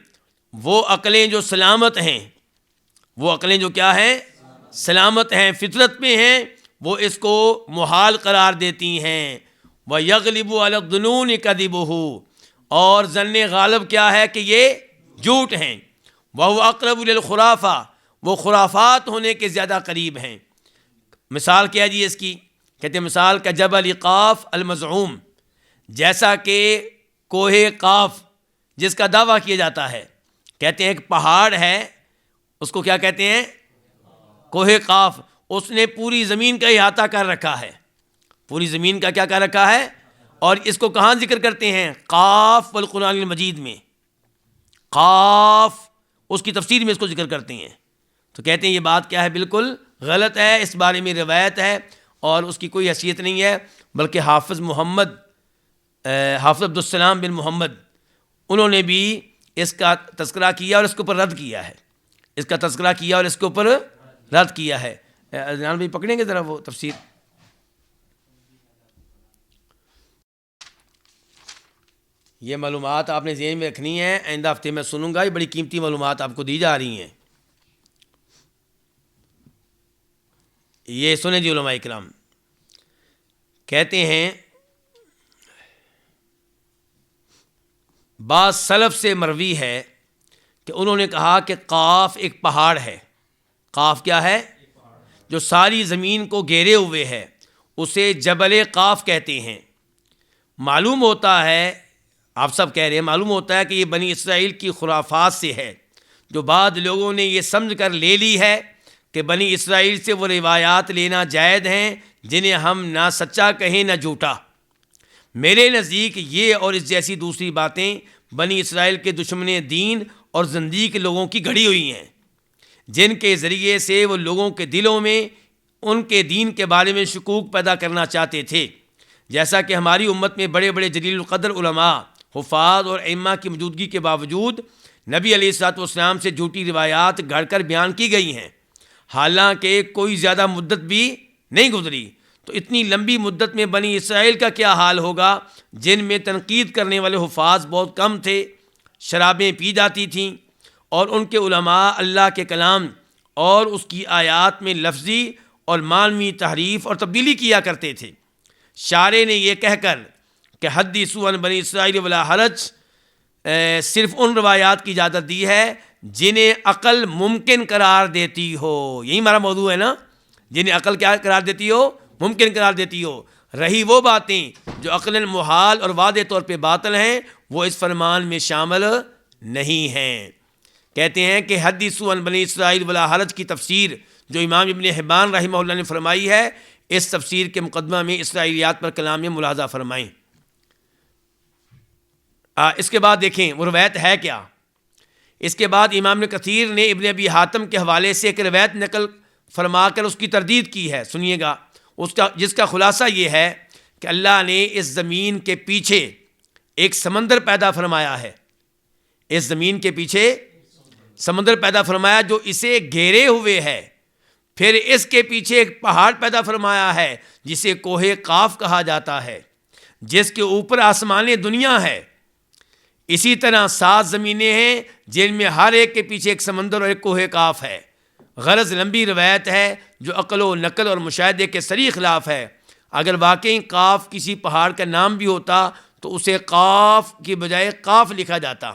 وہ عقلیں جو سلامت ہیں، وہ عقلیں جو کیا ہیں، سلامت ہیں، فطرت میں ہیں، وہ اس کو محال قرار دیتی ہیں. وَيَغْلِبُ عَلَى الظُّنُونِ كَذِبُهُ، اور ظن غالب کیا ہے کہ یہ جھوٹ ہیں. وَهُوَ أَقْرَبُ لِلْخُرَافَةِ، وہ خرافات ہونے کے زیادہ قریب ہیں. مثال کیا جی اس کی؟ کہتے ہیں مثال کا جبل قاف المزعوم، جیسا کہ کوہ قاف جس کا دعویٰ کیا جاتا ہے. کہتے ہیں ایک پہاڑ ہے، اس کو کیا کہتے ہیں؟ کوہ قاف. اس نے پوری زمین کا احاطہ کر رکھا ہے، پوری زمین کا کیا کر رکھا ہے. اور اس کو کہاں ذکر کرتے ہیں؟ قاف والقرآن المجید میں. قاف اس کی تفسیر میں اس کو ذکر کرتے ہیں. تو کہتے ہیں یہ بات کیا ہے، بالکل غلط ہے. اس بارے میں روایت ہے اور اس کی کوئی حیثیت نہیں ہے، بلکہ حافظ عبدالسلام بن محمد، انہوں نے بھی اس کا تذکرہ کیا اور اس کے اوپر رد کیا ہے. اس کا تذکرہ کیا اور اس کے اوپر رد کیا ہے. جناب بھائی پکڑیں گے ذرا وہ تفسیر. یہ معلومات آپ نے ذہن میں رکھنی ہے، آئندہ ہفتے میں سنوں گا. یہ بڑی قیمتی معلومات آپ کو دی جا رہی ہیں. یہ سنیں جی علماء کرام کہتے ہیں، بعض سلف سے مروی ہے کہ انہوں نے کہا کہ قاف ایک پہاڑ ہے. قاف کیا ہے؟ جو ساری زمین کو گھیرے ہوئے ہے، اسے جبل قاف کہتے ہیں. معلوم ہوتا ہے، آپ سب کہہ رہے ہیں، معلوم ہوتا ہے کہ یہ بنی اسرائیل کی خرافات سے ہے، جو بعض لوگوں نے یہ سمجھ کر لے لی ہے کہ بنی اسرائیل سے وہ روایات لینا جائز ہیں جنہیں ہم نہ سچا کہیں نہ جھوٹا. میرے نزدیک یہ اور اس جیسی دوسری باتیں بنی اسرائیل کے دشمن دین اور زندیق لوگوں کی گھڑی ہوئی ہیں، جن کے ذریعے سے وہ لوگوں کے دلوں میں ان کے دین کے بارے میں شکوک پیدا کرنا چاہتے تھے. جیسا کہ ہماری امت میں بڑے بڑے جلیل القدر علماء، حفاظ اور ائمہ کی موجودگی کے باوجود نبی علیہ الصلوۃ والسلام سے جھوٹی روایات گھڑ کر بیان کی گئی ہیں، حالانکہ کوئی زیادہ مدت بھی نہیں گزری. تو اتنی لمبی مدت میں بنی اسرائیل کا کیا حال ہوگا جن میں تنقید کرنے والے حفاظ بہت کم تھے، شرابیں پی جاتی تھیں، اور ان کے علماء اللہ کے کلام اور اس کی آیات میں لفظی اور معنوی تحریف اور تبدیلی کیا کرتے تھے. شارع نے یہ کہہ کر کہ حدثوا عن بنی اسرائیل ولا حرج، صرف ان روایات کی اجازت دی ہے جنہیں عقل ممکن قرار دیتی ہو. یہی ہمارا موضوع ہے نا، جنہیں عقل کیا قرار دیتی ہو؟ ممکن قرار دیتی ہو. رہی وہ باتیں جو عقلاً محال اور واضح طور پہ باطل ہیں، وہ اس فرمان میں شامل نہیں ہیں. کہتے ہیں کہ حدثوا عن بنی اسرائیل ولا حرج کی تفسیر جو امام ابن حبان رحمہ اللہ نے فرمائی ہے، اس تفسیر کے مقدمہ میں اسرائیلیات پر کلام میں ملاحظہ فرمائیں. اس کے بعد دیکھیں وہ روایت ہے کیا. اس کے بعد امام ابن کثیر نے ابن ابی حاتم کے حوالے سے ایک روایت نقل فرما کر اس کی تردید کی ہے. سنیے گا جس کا خلاصہ یہ ہے کہ اللہ نے اس زمین کے پیچھے ایک سمندر پیدا فرمایا ہے. اس زمین کے پیچھے سمندر پیدا فرمایا جو اسے گھیرے ہوئے ہے. پھر اس کے پیچھے ایک پہاڑ پیدا فرمایا ہے جسے کوہ قاف کہا جاتا ہے، جس کے اوپر آسمان دنیا ہے. اسی طرح 7 زمینیں ہیں جن میں ہر ایک کے پیچھے ایک سمندر اور ایک کوہ قاف ہے. غرض لمبی روایت ہے جو عقل و نقل اور مشاہدے کے صریح خلاف ہے. اگر واقعی قاف کسی پہاڑ کا نام بھی ہوتا تو اسے قاف کی بجائے قاف لکھا جاتا.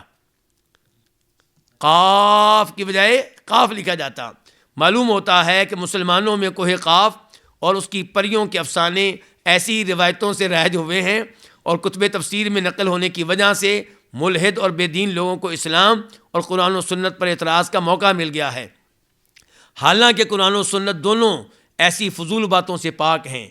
قاف کی بجائے قاف لکھا جاتا. معلوم ہوتا ہے کہ مسلمانوں میں کوہ قاف اور اس کی پریوں کے افسانے ایسی روایتوں سے رائج ہوئے ہیں اور کتب تفسیر میں نقل ہونے کی وجہ سے ملحد اور بے دین لوگوں کو اسلام اور قرآن و سنت پر اعتراض کا موقع مل گیا ہے. حالانکہ قرآن و سنت دونوں ایسی فضول باتوں سے پاک ہیں.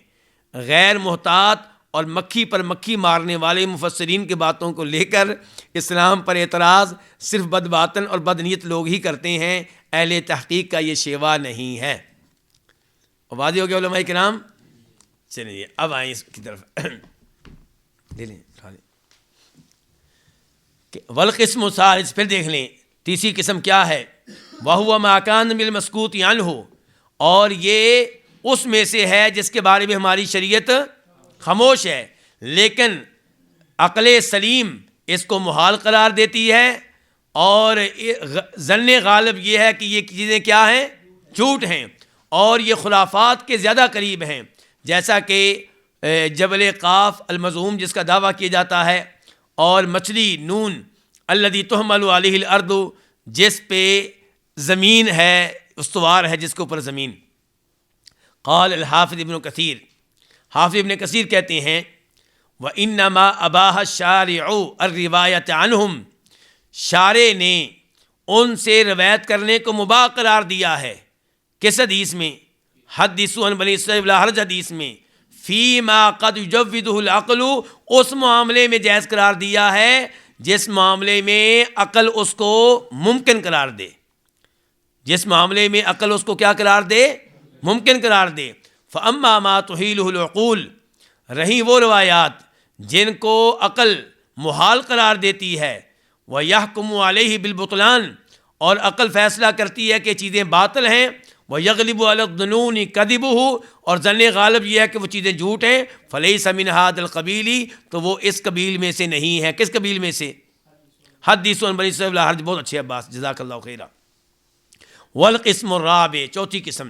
غیر محتاط اور مکھی پر مکھی مارنے والے مفسرین کی باتوں کو لے کر اسلام پر اعتراض صرف بدباطن اور بدنیت لوگ ہی کرتے ہیں، اہل تحقیق کا یہ شیوا نہیں ہے. واضح ہو گیا علماء کرام؟ چلیے اب آئیں اس کی طرف. لے لیں اٹھا لیں. والقسم الثالث، پھر دیکھ لیں تیسری قسم کیا ہے. وَهُوَ مَا كَانَ بِالْمَسْكُوتِ عَنْهُ، اور یہ اس میں سے ہے جس کے بارے میں ہماری شریعت خاموش ہے، لیکن عقل سلیم اس کو محال قرار دیتی ہے، اور ظن غالب یہ ہے کہ یہ چیزیں کیا ہیں؟ جھوٹ ہیں، اور یہ خرافات کے زیادہ قریب ہیں، جیسا کہ جبل قاف المزعوم جس کا دعویٰ کیا جاتا ہے، اور مچھلی نون الذی تحمل علیہ الارض جس پہ زمین ہے، استوار ہے جس کے اوپر زمین۔ قال الحافظ ابن کثیر، حافظ ابن کثیر کہتے ہیں وَإِنَّمَا أَبَاحَ الشَّارِعُ الرِّوَایَةَ عَنْهُمْ، شارع نے ان سے روایت کرنے کو مباح قرار دیا ہے۔ کس حدیث میں؟ حدثوا عن بنی اسرائیل ولا حرج حدیث میں، فیما قد یجوزہ العقل، اس معاملے میں جائز قرار دیا ہے جس معاملے میں عقل اس کو ممکن قرار دے، جس معاملے میں عقل اس کو کیا قرار دے؟ ممکن قرار دے۔ فَأَمَّا مَا تُحِيلُهُ الْعُقُولُ، رہیں وہ روایات جن کو عقل محال قرار دیتی ہے، وَيَحْكُمُ عَلَيْهِ بِالْبُطْلَانِ، اور عقل فیصلہ کرتی ہے کہ چیزیں باطل ہیں، وَيَغْلِبُ عَلَى الظُّنُونِ كَذِبُهُ، اور ظن غالب یہ ہے کہ وہ چیزیں جھوٹ ہیں، فَلَيْسَ مِنْ هَذَا الْقَبِيلِ، تو وہ اس قبیل میں سے نہیں ہے۔ کس قبیل میں سے؟ حدیث عن بنی اسرائیل ولا حرج، بہت اچھے عباس، جزاک اللہ خیرہ۔ والقسم الرابع، چوتھی قسم،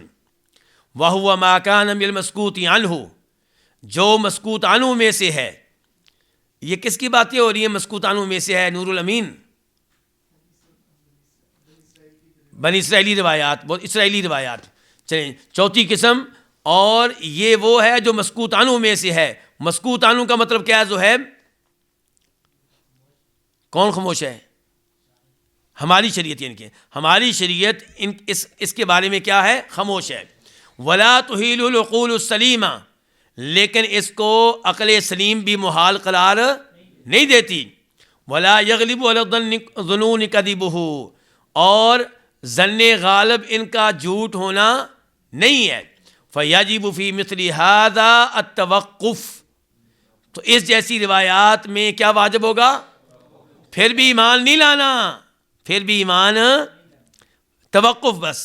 وَهُوَ مَا كَانَ مِنَ الْمَسْكُوتِ عَنْهُ، جو مسکوت عنہ میں سے ہے۔ یہ کس کی باتیں ہو رہی ہیں مسکوت عنہ میں سے ہے؟ نور الامین، بنی اسرائیلی روایات، بہت اسرائیلی روایات۔ چلیں چوتھی قسم، اور یہ وہ ہے جو مسکوت عنہ میں سے ہے۔ مسکوت عنہ کا مطلب کیا ہے زہیب؟ کون خاموش ہے؟ ہماری شریعت، یعنی کہ ہماری شریعت اس کے بارے میں کیا ہے؟ خاموش ہے۔ ولا تحیل العقول السلیمہ، لیکن اس کو عقل سلیم بھی محال قرار نہیں دیتی۔ ولا یغلب علی الظنون کذبہ، اور ظن غالب ان کا جھوٹ ہونا نہیں ہے۔ فیجب فی مثل ھذا التوقف، تو اس جیسی روایات میں کیا واجب ہوگا؟ پھر بھی ایمان نہیں لانا، پھر بھی ایمان، توقف، بس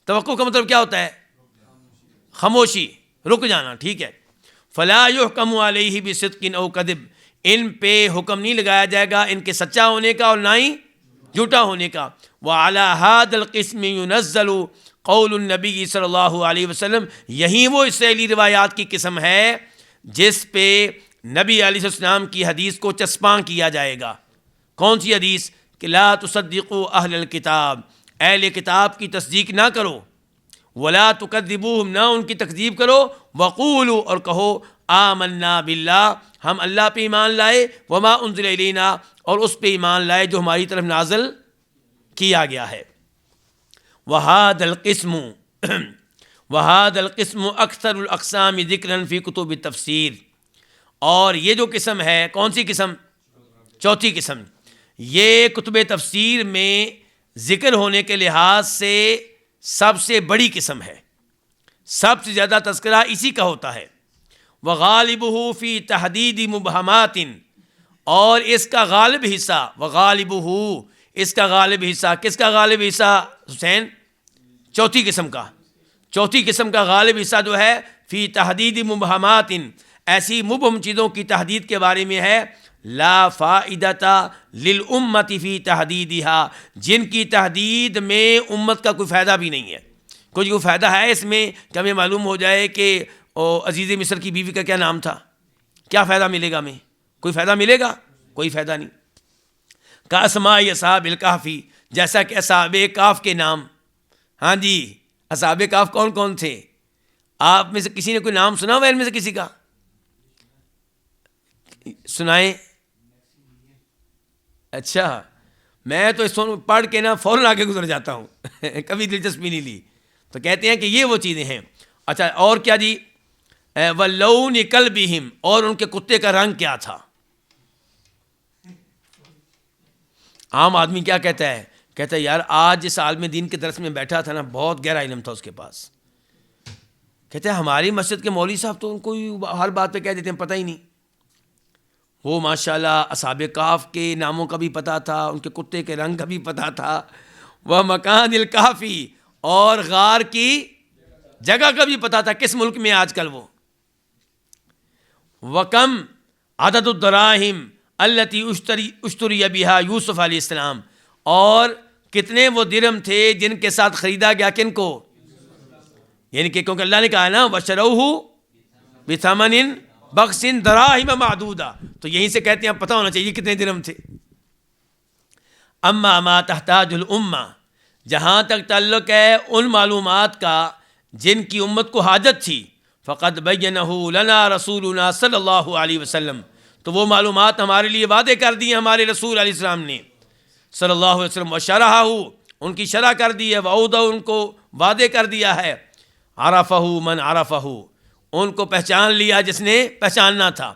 توقف کا مطلب کیا ہوتا ہے؟ خاموشی، رک جانا، ٹھیک ہے۔ فلا یحکم علیہ بصدق او کذب، ان پہ حکم نہیں لگایا جائے گا ان کے سچا ہونے کا اور نہ ہی جھوٹا ہونے کا۔ وعلی ھذا القسم ینزل قول النبی صلی اللہ علیہ وسلم، یہی وہ اسرائیلی روایات کی قسم ہے جس پہ نبی علیہ السلام کی حدیث کو چسپاں کیا جائے گا۔ کون سی حدیث؟ کہ لا تصدقوا اہل الکتاب، اہل کتاب کی تصدیق نہ کرو، ولا تکذبوہم، نہ ان کی تکذیب کرو، وقولوا، اور کہو آمنا باللہ، ہم اللہ پہ ایمان لائے، وما انزل الینا، اور اس پہ ایمان لائے جو ہماری طرف نازل کیا گیا ہے۔ وہذا القسم اکثر الاقسام ذکرا فی کتب التفسیر، اور یہ جو قسم ہے، کون سی قسم؟ چوتھی قسم، یہ کتب تفسیر میں ذکر ہونے کے لحاظ سے سب سے بڑی قسم ہے، سب سے زیادہ تذکرہ اسی کا ہوتا ہے۔ وغالبہ فی تحدید مبہمات، اور اس کا غالب حصہ، وغالبہ، اس کا غالب حصہ، کس کا غالب حصہ حسین؟ چوتھی قسم کا، چوتھی قسم کا غالب حصہ جو ہے فی تحدید مبہمات، ایسی مبہم چیزوں کی تحدید کے بارے میں ہے، لا فائدۃ للامۃ فی تحدیدہا، جن کی تحدید میں امت کا کوئی فائدہ بھی نہیں ہے۔ کوئی فائدہ ہے اس میں کہ ہمیں معلوم ہو جائے کہ عزیز مصر کی بیوی کا کیا نام تھا؟ کیا فائدہ ملے گا ہمیں؟ کوئی فائدہ ملے گا؟ کوئی فائدہ نہیں۔ کاسماء اصحاب الکہفی، جیسا کہ اصحاب کہف کے نام۔ ہاں جی، اصحاب کہف کون کون تھے؟ آپ میں سے کسی نے کوئی نام سنا ہوا ان میں سے کسی کا؟ سنائیں۔ اچھا، میں تو اس پڑھ کے نا فوراً آگے گزر جاتا ہوں کبھی دلچسپی نہیں لی۔ تو کہتے ہیں کہ یہ وہ چیزیں ہیں۔ اچھا، اور کیا جی؟ وَلَوْنِ كَلْبِهِمْ، اور ان کے کتے کا رنگ کیا تھا؟ عام آدمی کیا کہتا ہے؟ کہتا ہے یار آج جس عالم دین کے درس میں بیٹھا تھا نا، بہت گہرا علم تھا اس کے پاس۔ کہتے ہیں ہماری مسجد کے مولوی صاحب تو ان کو ہر بات پہ کہہ دیتے ہیں پتہ ہی نہیں۔ وہ ماشاءاللہ اصحاب کہف کے ناموں کا بھی پتہ تھا، ان کے کتے کے رنگ کا بھی پتہ تھا، وہ مکان الکافی، اور غار کی جگہ کا بھی پتہ تھا کس ملک میں آج کل وہ. وکم عدد الدراہم التی اشتری بہا یوسف علیہ السلام, اور کتنے وہ درہم تھے جن کے ساتھ خریدا گیا کن کو, یعنی کہ کیونکہ اللہ نے کہا نا وَشَرَوْهُ بِثَمَنٍ بَخْسٍ دَرَاهِمَ مَعْدُودَةٍ, تو یہیں سے کہتے ہیں پتہ ہونا چاہیے کتنے درہم تھے. اما ما تحتاج الامہ, جہاں تک تعلق ہے ان معلومات کا جن کی امت کو حاجت تھی, فقد بینہ لنا رسولنا صلی اللہ علیہ وسلم, تو وہ معلومات ہمارے لیے وعدے کر دی ہیں ہمارے رسول علیہ السلام نے صلی اللہ علیہ وسلم, وشرحہ, ان کی شرح کر دی ہے, وعودہ, ان کو وعدے کر دیا ہے, عرفہ من عرفہ, ان کو پہچان لیا جس نے پہچاننا تھا,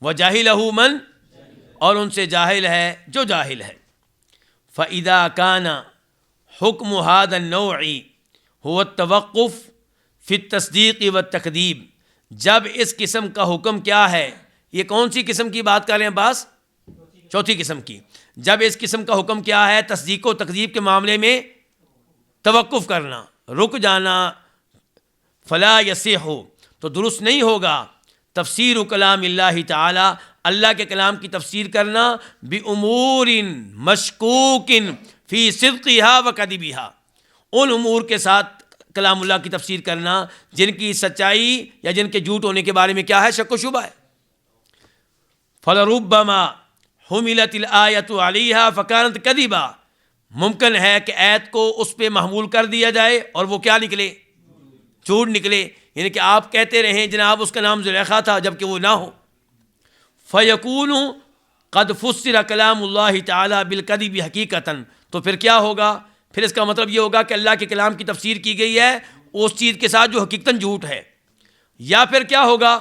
وجاہلہ من, اور ان سے جاہل ہے جو جاہل ہے. فَإِذَا كَانَ حُكْمُ هَذَا النَّوْعِ هُوَ التَّوَقُّفُ فِي التَّصْدِيقِ وَالتَّكْذِيبِ, جب اس قسم کا حکم کیا ہے, یہ کون سی قسم کی بات کر رہے ہیں باس, چوتھی قسم کی, جب اس قسم کا حکم کیا ہے تصدیق و تکذیب کے معاملے میں توقف کرنا, رک جانا, فلا یصح, تو درست نہیں ہوگا تفسیر کلام اللہ تعالی, اللہ کے کلام کی تفسیر کرنا, بامور مشکوک فی صدقها وکذبها, ان امور کے ساتھ کلام اللہ کی تفسیر کرنا جن کی سچائی یا جن کے جھوٹ ہونے کے بارے میں کیا ہے, شک و شبہ ہے. فلربما حملت الآیت علیہا فکانت کذبا, ممکن ہے کہ آیت کو اس پہ محمول کر دیا جائے اور وہ کیا نکلے, جھوٹ نکلے, یعنی کہ آپ کہتے رہیں جناب اس کا نام زلیخا تھا جبکہ وہ نہ ہو. فیکون قد فسر کلام اللہ تعالی بالکذب حقیقتاً, تو پھر کیا ہوگا, پھر اس کا مطلب یہ ہوگا کہ اللہ کے کلام کی تفسیر کی گئی ہے اس چیز کے ساتھ جو حقیقتاً جھوٹ ہے. یا پھر کیا ہوگا,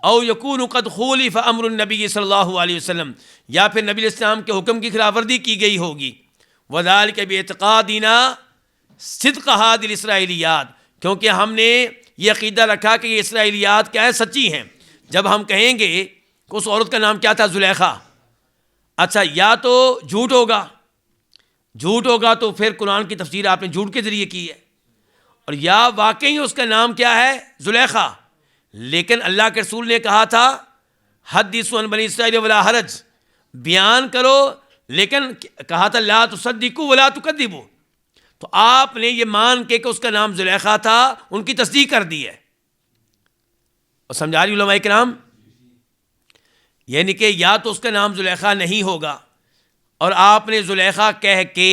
او یکون قد خولف امر النبی صلی اللہ علیہ وسلم, یا پھر نبی الاسلام کے حکم کی خلاف ورزی کی گئی ہوگی. وذالک باعتقادنا صدق هذه الاسرائیلیات, کیونکہ ہم نے یہ عقیدہ رکھا کہ یہ اسرائیلیات کیا ہے, سچی ہیں. جب ہم کہیں گے کہ اس عورت کا نام کیا تھا, زلیخا, اچھا یا تو جھوٹ ہوگا تو پھر قرآن کی تفسیر آپ نے جھوٹ کے ذریعے کی ہے, اور یا واقعی اس کا نام کیا ہے, زلیخا, لیکن اللہ کے رسول نے کہا تھا حدثوا عن بنی اسرائیل ولا حرج, بیان کرو, لیکن کہا تھا لا تصدقوا ولا تکذبوا, تو آپ نے یہ مان کے کہ اس کا نام زلیخا تھا ان کی تصدیق کر دی ہے. اور سمجھا رہی علماء کرام, یعنی کہ یا تو اس کا نام زلیخا نہیں ہوگا اور آپ نے زلیخا کہہ کے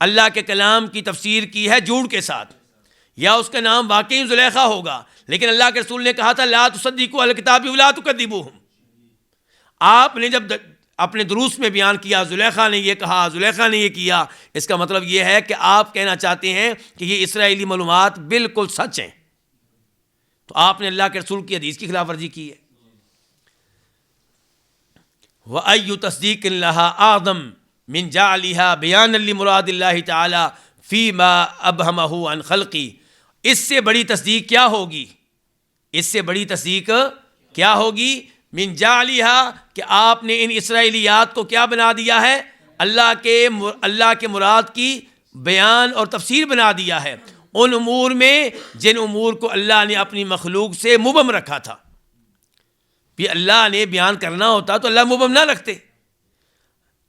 اللہ کے کلام کی تفسیر کی ہے جھوٹ کے ساتھ, یا اس کا نام واقعی زلیخا ہوگا لیکن اللہ کے رسول نے کہا تھا لا تصدقوا الکتاب ولا تکذبوہم. آپ نے جب اپنے دروس میں بیان کیا زلیخا نے یہ کہا, زلیخا نے یہ کیا, اس کا مطلب یہ ہے کہ آپ کہنا چاہتے ہیں کہ یہ اسرائیلی معلومات بالکل سچ ہیں, تو آپ نے اللہ کے رسول کی حدیث کی خلاف ورزی کی ہے. وَأَيُّ تَصْدِيقٍ لَهَا أَعْظَمُ مِنْ جَعْلِهَا بَيَانًا لِمُرَادِ اللَّهِ تَعَالَى فِي مَا أَبْهَمَهُ عَنْ خَلْقِهِ, اس سے بڑی تصدیق کیا ہوگی, اس سے بڑی تصدیق کیا ہوگی, من جعلها, کہ آپ نے ان اسرائیلیات کو کیا بنا دیا ہے, اللہ کے مراد کی بیان اور تفسیر بنا دیا ہے ان امور میں جن امور کو اللہ نے اپنی مخلوق سے مبہم رکھا تھا. بھی اللہ نے بیان کرنا ہوتا تو اللہ مبہم نہ رکھتے.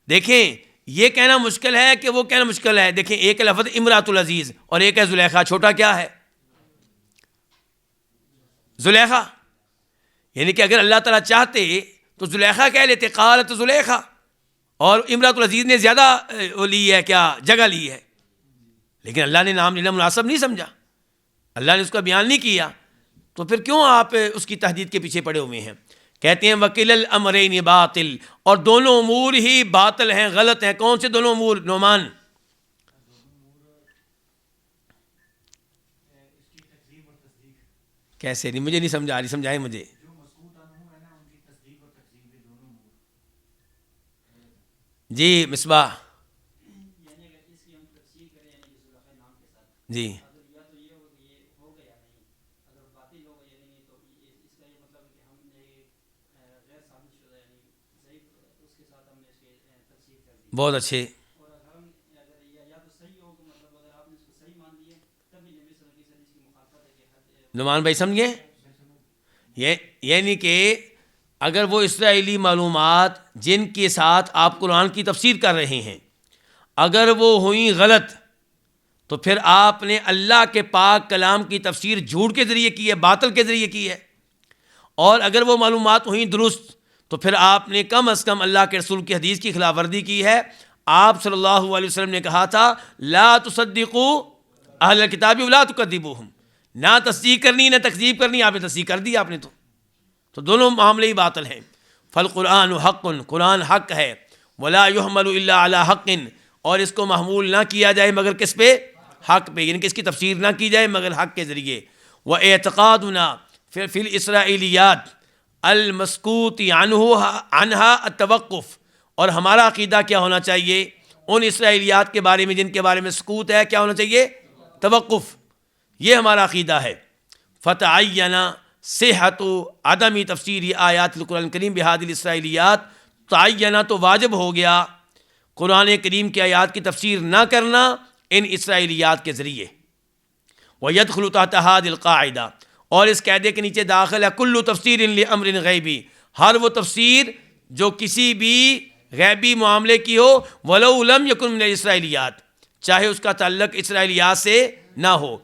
دیکھیں یہ کہنا مشکل ہے کہ وہ کہنا مشکل ہے. دیکھیں ایک لفظ امراۃ العزیز اور ایک ہے زلیخا, چھوٹا کیا ہے, زلیخا, یعنی کہ اگر اللہ تعالیٰ چاہتے تو زلیخا کہہ لیتے, قالت زلیخا, اور امراۃ العزیز نے زیادہ لی ہے, کیا جگہ لی ہے, لیکن اللہ نے نام لینا مناسب نہیں سمجھا, اللہ نے اس کا بیان نہیں کیا, تو پھر کیوں آپ اس کی تحدید کے پیچھے پڑے ہوئے ہیں. کہتے ہیں وکیل الامرین باطل, اور دونوں امور ہی باطل ہیں, غلط ہیں. کون سے دونوں امور نعمان؟ کیسے نہیں, مجھے نہیں سمجھا رہی, سمجھائیں مجھے. جی مصباح جی, بہت اچھے. نعمان بھائی سمجھیں، یعنی کہ اگر وہ اسرائیلی معلومات جن کے ساتھ آپ قرآن کی تفسیر کر رہے ہیں اگر وہ ہوئیں غلط تو پھر آپ نے اللہ کے پاک کلام کی تفسیر جھوٹ کے ذریعے کی ہے، باطل کے ذریعے کی ہے، اور اگر وہ معلومات ہوئیں درست تو پھر آپ نے کم از کم اللہ کے رسول کی حدیث کی خلاف ورزی کی ہے۔ آپ صلی اللہ علیہ وسلم نے کہا تھا لا تصدقوا اہل الکتاب ولا تکذبوہم، نہ تصدیق کرنی نہ تکذیب کرنی، آپ نے تصدیق کر دی، آپ نے تو دونوں معاملے ہی باطل ہیں۔ فالقرآن حق، قرآن حق ہے، ولا یحمل الا علی حق، اور اس کو محمول نہ کیا جائے مگر کس پہ؟ حق پہ، یعنی کہ اس کی تفسیر نہ کی جائے مگر حق کے ذریعے۔ واعتقادنا فی الاسرائیلیات المسکوت عنہا التوقف، اور ہمارا عقیدہ کیا ہونا چاہیے ان اسرائیلیات کے بارے میں جن کے بارے میں سکوت ہے، کیا ہونا چاہیے؟ توقف، یہ ہمارا عقیدہ ہے۔ فتعین صحت عدم تفسیر آیات القرآن کریم بہذه الاسرائیلیات، تعینہ تو واجب ہو گیا قرآن کریم کی آیات کی تفسیر نہ کرنا ان اسرائیلیات کے ذریعے۔ وَيَدْخُلُ تحت هذه القاعدہ، اور اس قاعدے کے نیچے داخل ہے کل تفسیر لامر غیبی، ہر وہ تفسیر جو کسی بھی غیبی معاملے کی ہو، وَلَوْ لَمْ يَكُنْ مِنَ الْإِسْرَائِلِيَّاتِ، چاہے اس کا تعلق اسرائیلیات سے نہ ہو،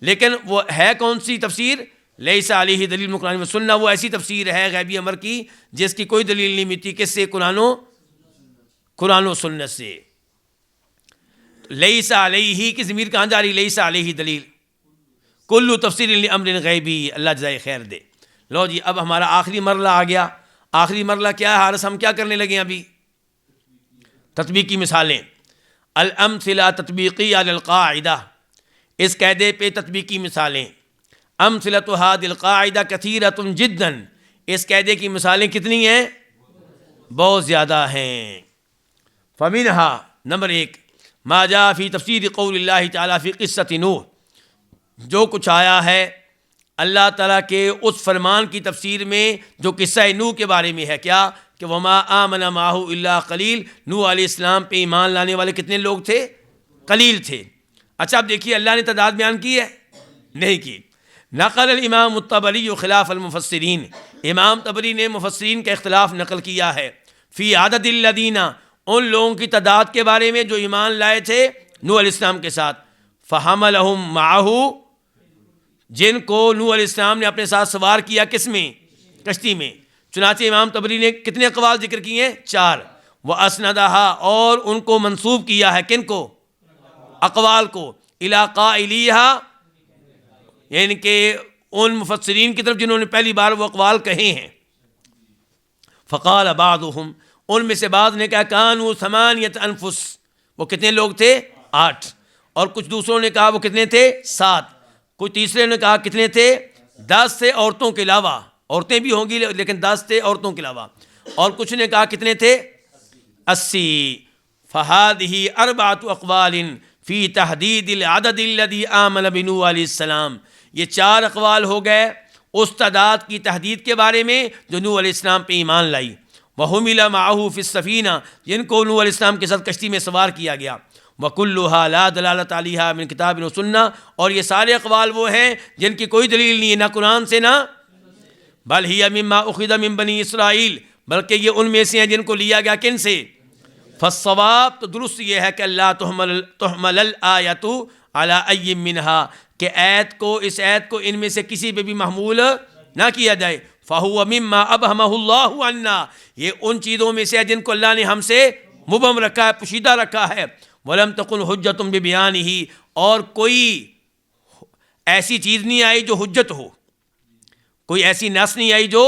لیکن وہ ہے کون سی تفسیر؟ لیس علیہ دلیل من القرآن والسنہ، وہ ایسی تفسیر ہے غیبی امر کی جس کی کوئی دلیل نہیں ملتی، کس سے؟ قرآن و سنت سے۔ لیس علیہ کی ضمیر کہاں جا رہی؟ لیس علیہ دلیل، کل تفسیر لامر غیبی، اللہ جزائے خیر دے۔ لو جی، اب ہمارا آخری مرحلہ آ گیا۔ آخری مرحلہ کیا ہے حارث؟ ہم کیا کرنے لگے ہیں ابھی؟ تطبیقی مثالیں، الامثلہ تطبیقی علی القاعدہ، اس قاعدے پہ تطبیقی مثالیں۔ امثلۃ هذه القاعدہ کثیرۃ جدا، اس قاعدے کی مثالیں کتنی ہیں؟ بہت زیادہ ہیں۔ فمنها، نمبر 1، ما جاء فی تفسیر قول اللہ تعالیٰ فی قصۃ نوح، جو کچھ آیا ہے اللہ تعالیٰ کے اس فرمان کی تفسیر میں جو قصہ نوح کے بارے میں ہے، کیا کہ وما آمن معہ الا قلیل، نوح علیہ السلام پہ ایمان لانے والے کتنے لوگ تھے؟ قلیل تھے۔ اچھا اب دیکھیے اللہ نے تعداد بیان کی ہے؟ نہیں کی۔ نقل الامام الطبری خلاف المفسرین، امام طبری نے مفسرین کا اختلاف نقل کیا ہے فی عدد الذین، ان لوگوں کی تعداد کے بارے میں جو ایمان لائے تھے نوح علیہ السلام کے ساتھ، فحملہم معہ، جن کو نوح علیہ السلام نے اپنے ساتھ سوار کیا، کس میں؟ کشتی میں۔ چنانچہ امام طبری نے کتنے اقوال ذکر کیے ہیں؟ 4۔ وَأَسْنَدَهَا، اور ان کو منسوب کیا ہے، کن کو؟ اقوال کو، الی قائلیہا، یعنی کہ ان مفسرین کی طرف جنہوں نے پہلی بار وہ اقوال کہے ہیں۔ فقال بعضهم، ان میں سے بعض نے کہا کانوا 8 انفس، وہ کتنے لوگ تھے؟ 8، اور کچھ دوسروں نے کہا وہ کتنے تھے؟ 7، کچھ تیسرے نے کہا کتنے تھے؟ 10 تھے عورتوں کے علاوہ، عورتیں بھی ہوں گی لیکن 10 تھے عورتوں کے علاوہ، اور کچھ نے کہا کتنے تھے؟ 80۔ فہذہ 4 اقوال فی تحدید العدد الذی آمن بنوح علیہ السلام، یہ 4 اقوال ہو گئے اس تعداد کی تحدید کے بارے میں جو نوح علیہ السلام پہ ایمان لائی۔ وَحُمِلَ مَعَهُ فِي السَّفِينَةِ، جن کو نوح علیہ السلام کے ساتھ کشتی میں سوار کیا گیا۔ وَكُلُّهَا لَا دَلَالَةَ عَلَيْهَا مِنْ كِتَابٍ وَسُنَّةٍ، اور یہ سارے اقوال وہ ہیں جن کی کوئی دلیل نہیں ہے، نہ قرآن سے نہ، بل ہی مما اخذ من بنی اسرائیل، بلکہ یہ ان میں سے ہیں جن کو لیا گیا کن سے؟ فالصواب، تو درست یہ ہے کہ اللہ تحمل الآیۃ علی ای منہا، کہ آیت کو، اس آیت کو ان میں سے کسی پہ بھی محمول نہ کیا جائے۔ فہو مما ابہمہ اللہ عنا، یہ ان چیزوں میں سے ہے جن کو اللہ نے ہم سے مبہم رکھا ہے، پوشیدہ رکھا ہے۔ ولم تکن حجۃ ببیانہ، اور کوئی ایسی چیز نہیں آئی جو حجت ہو، کوئی ایسی نص نہیں آئی جو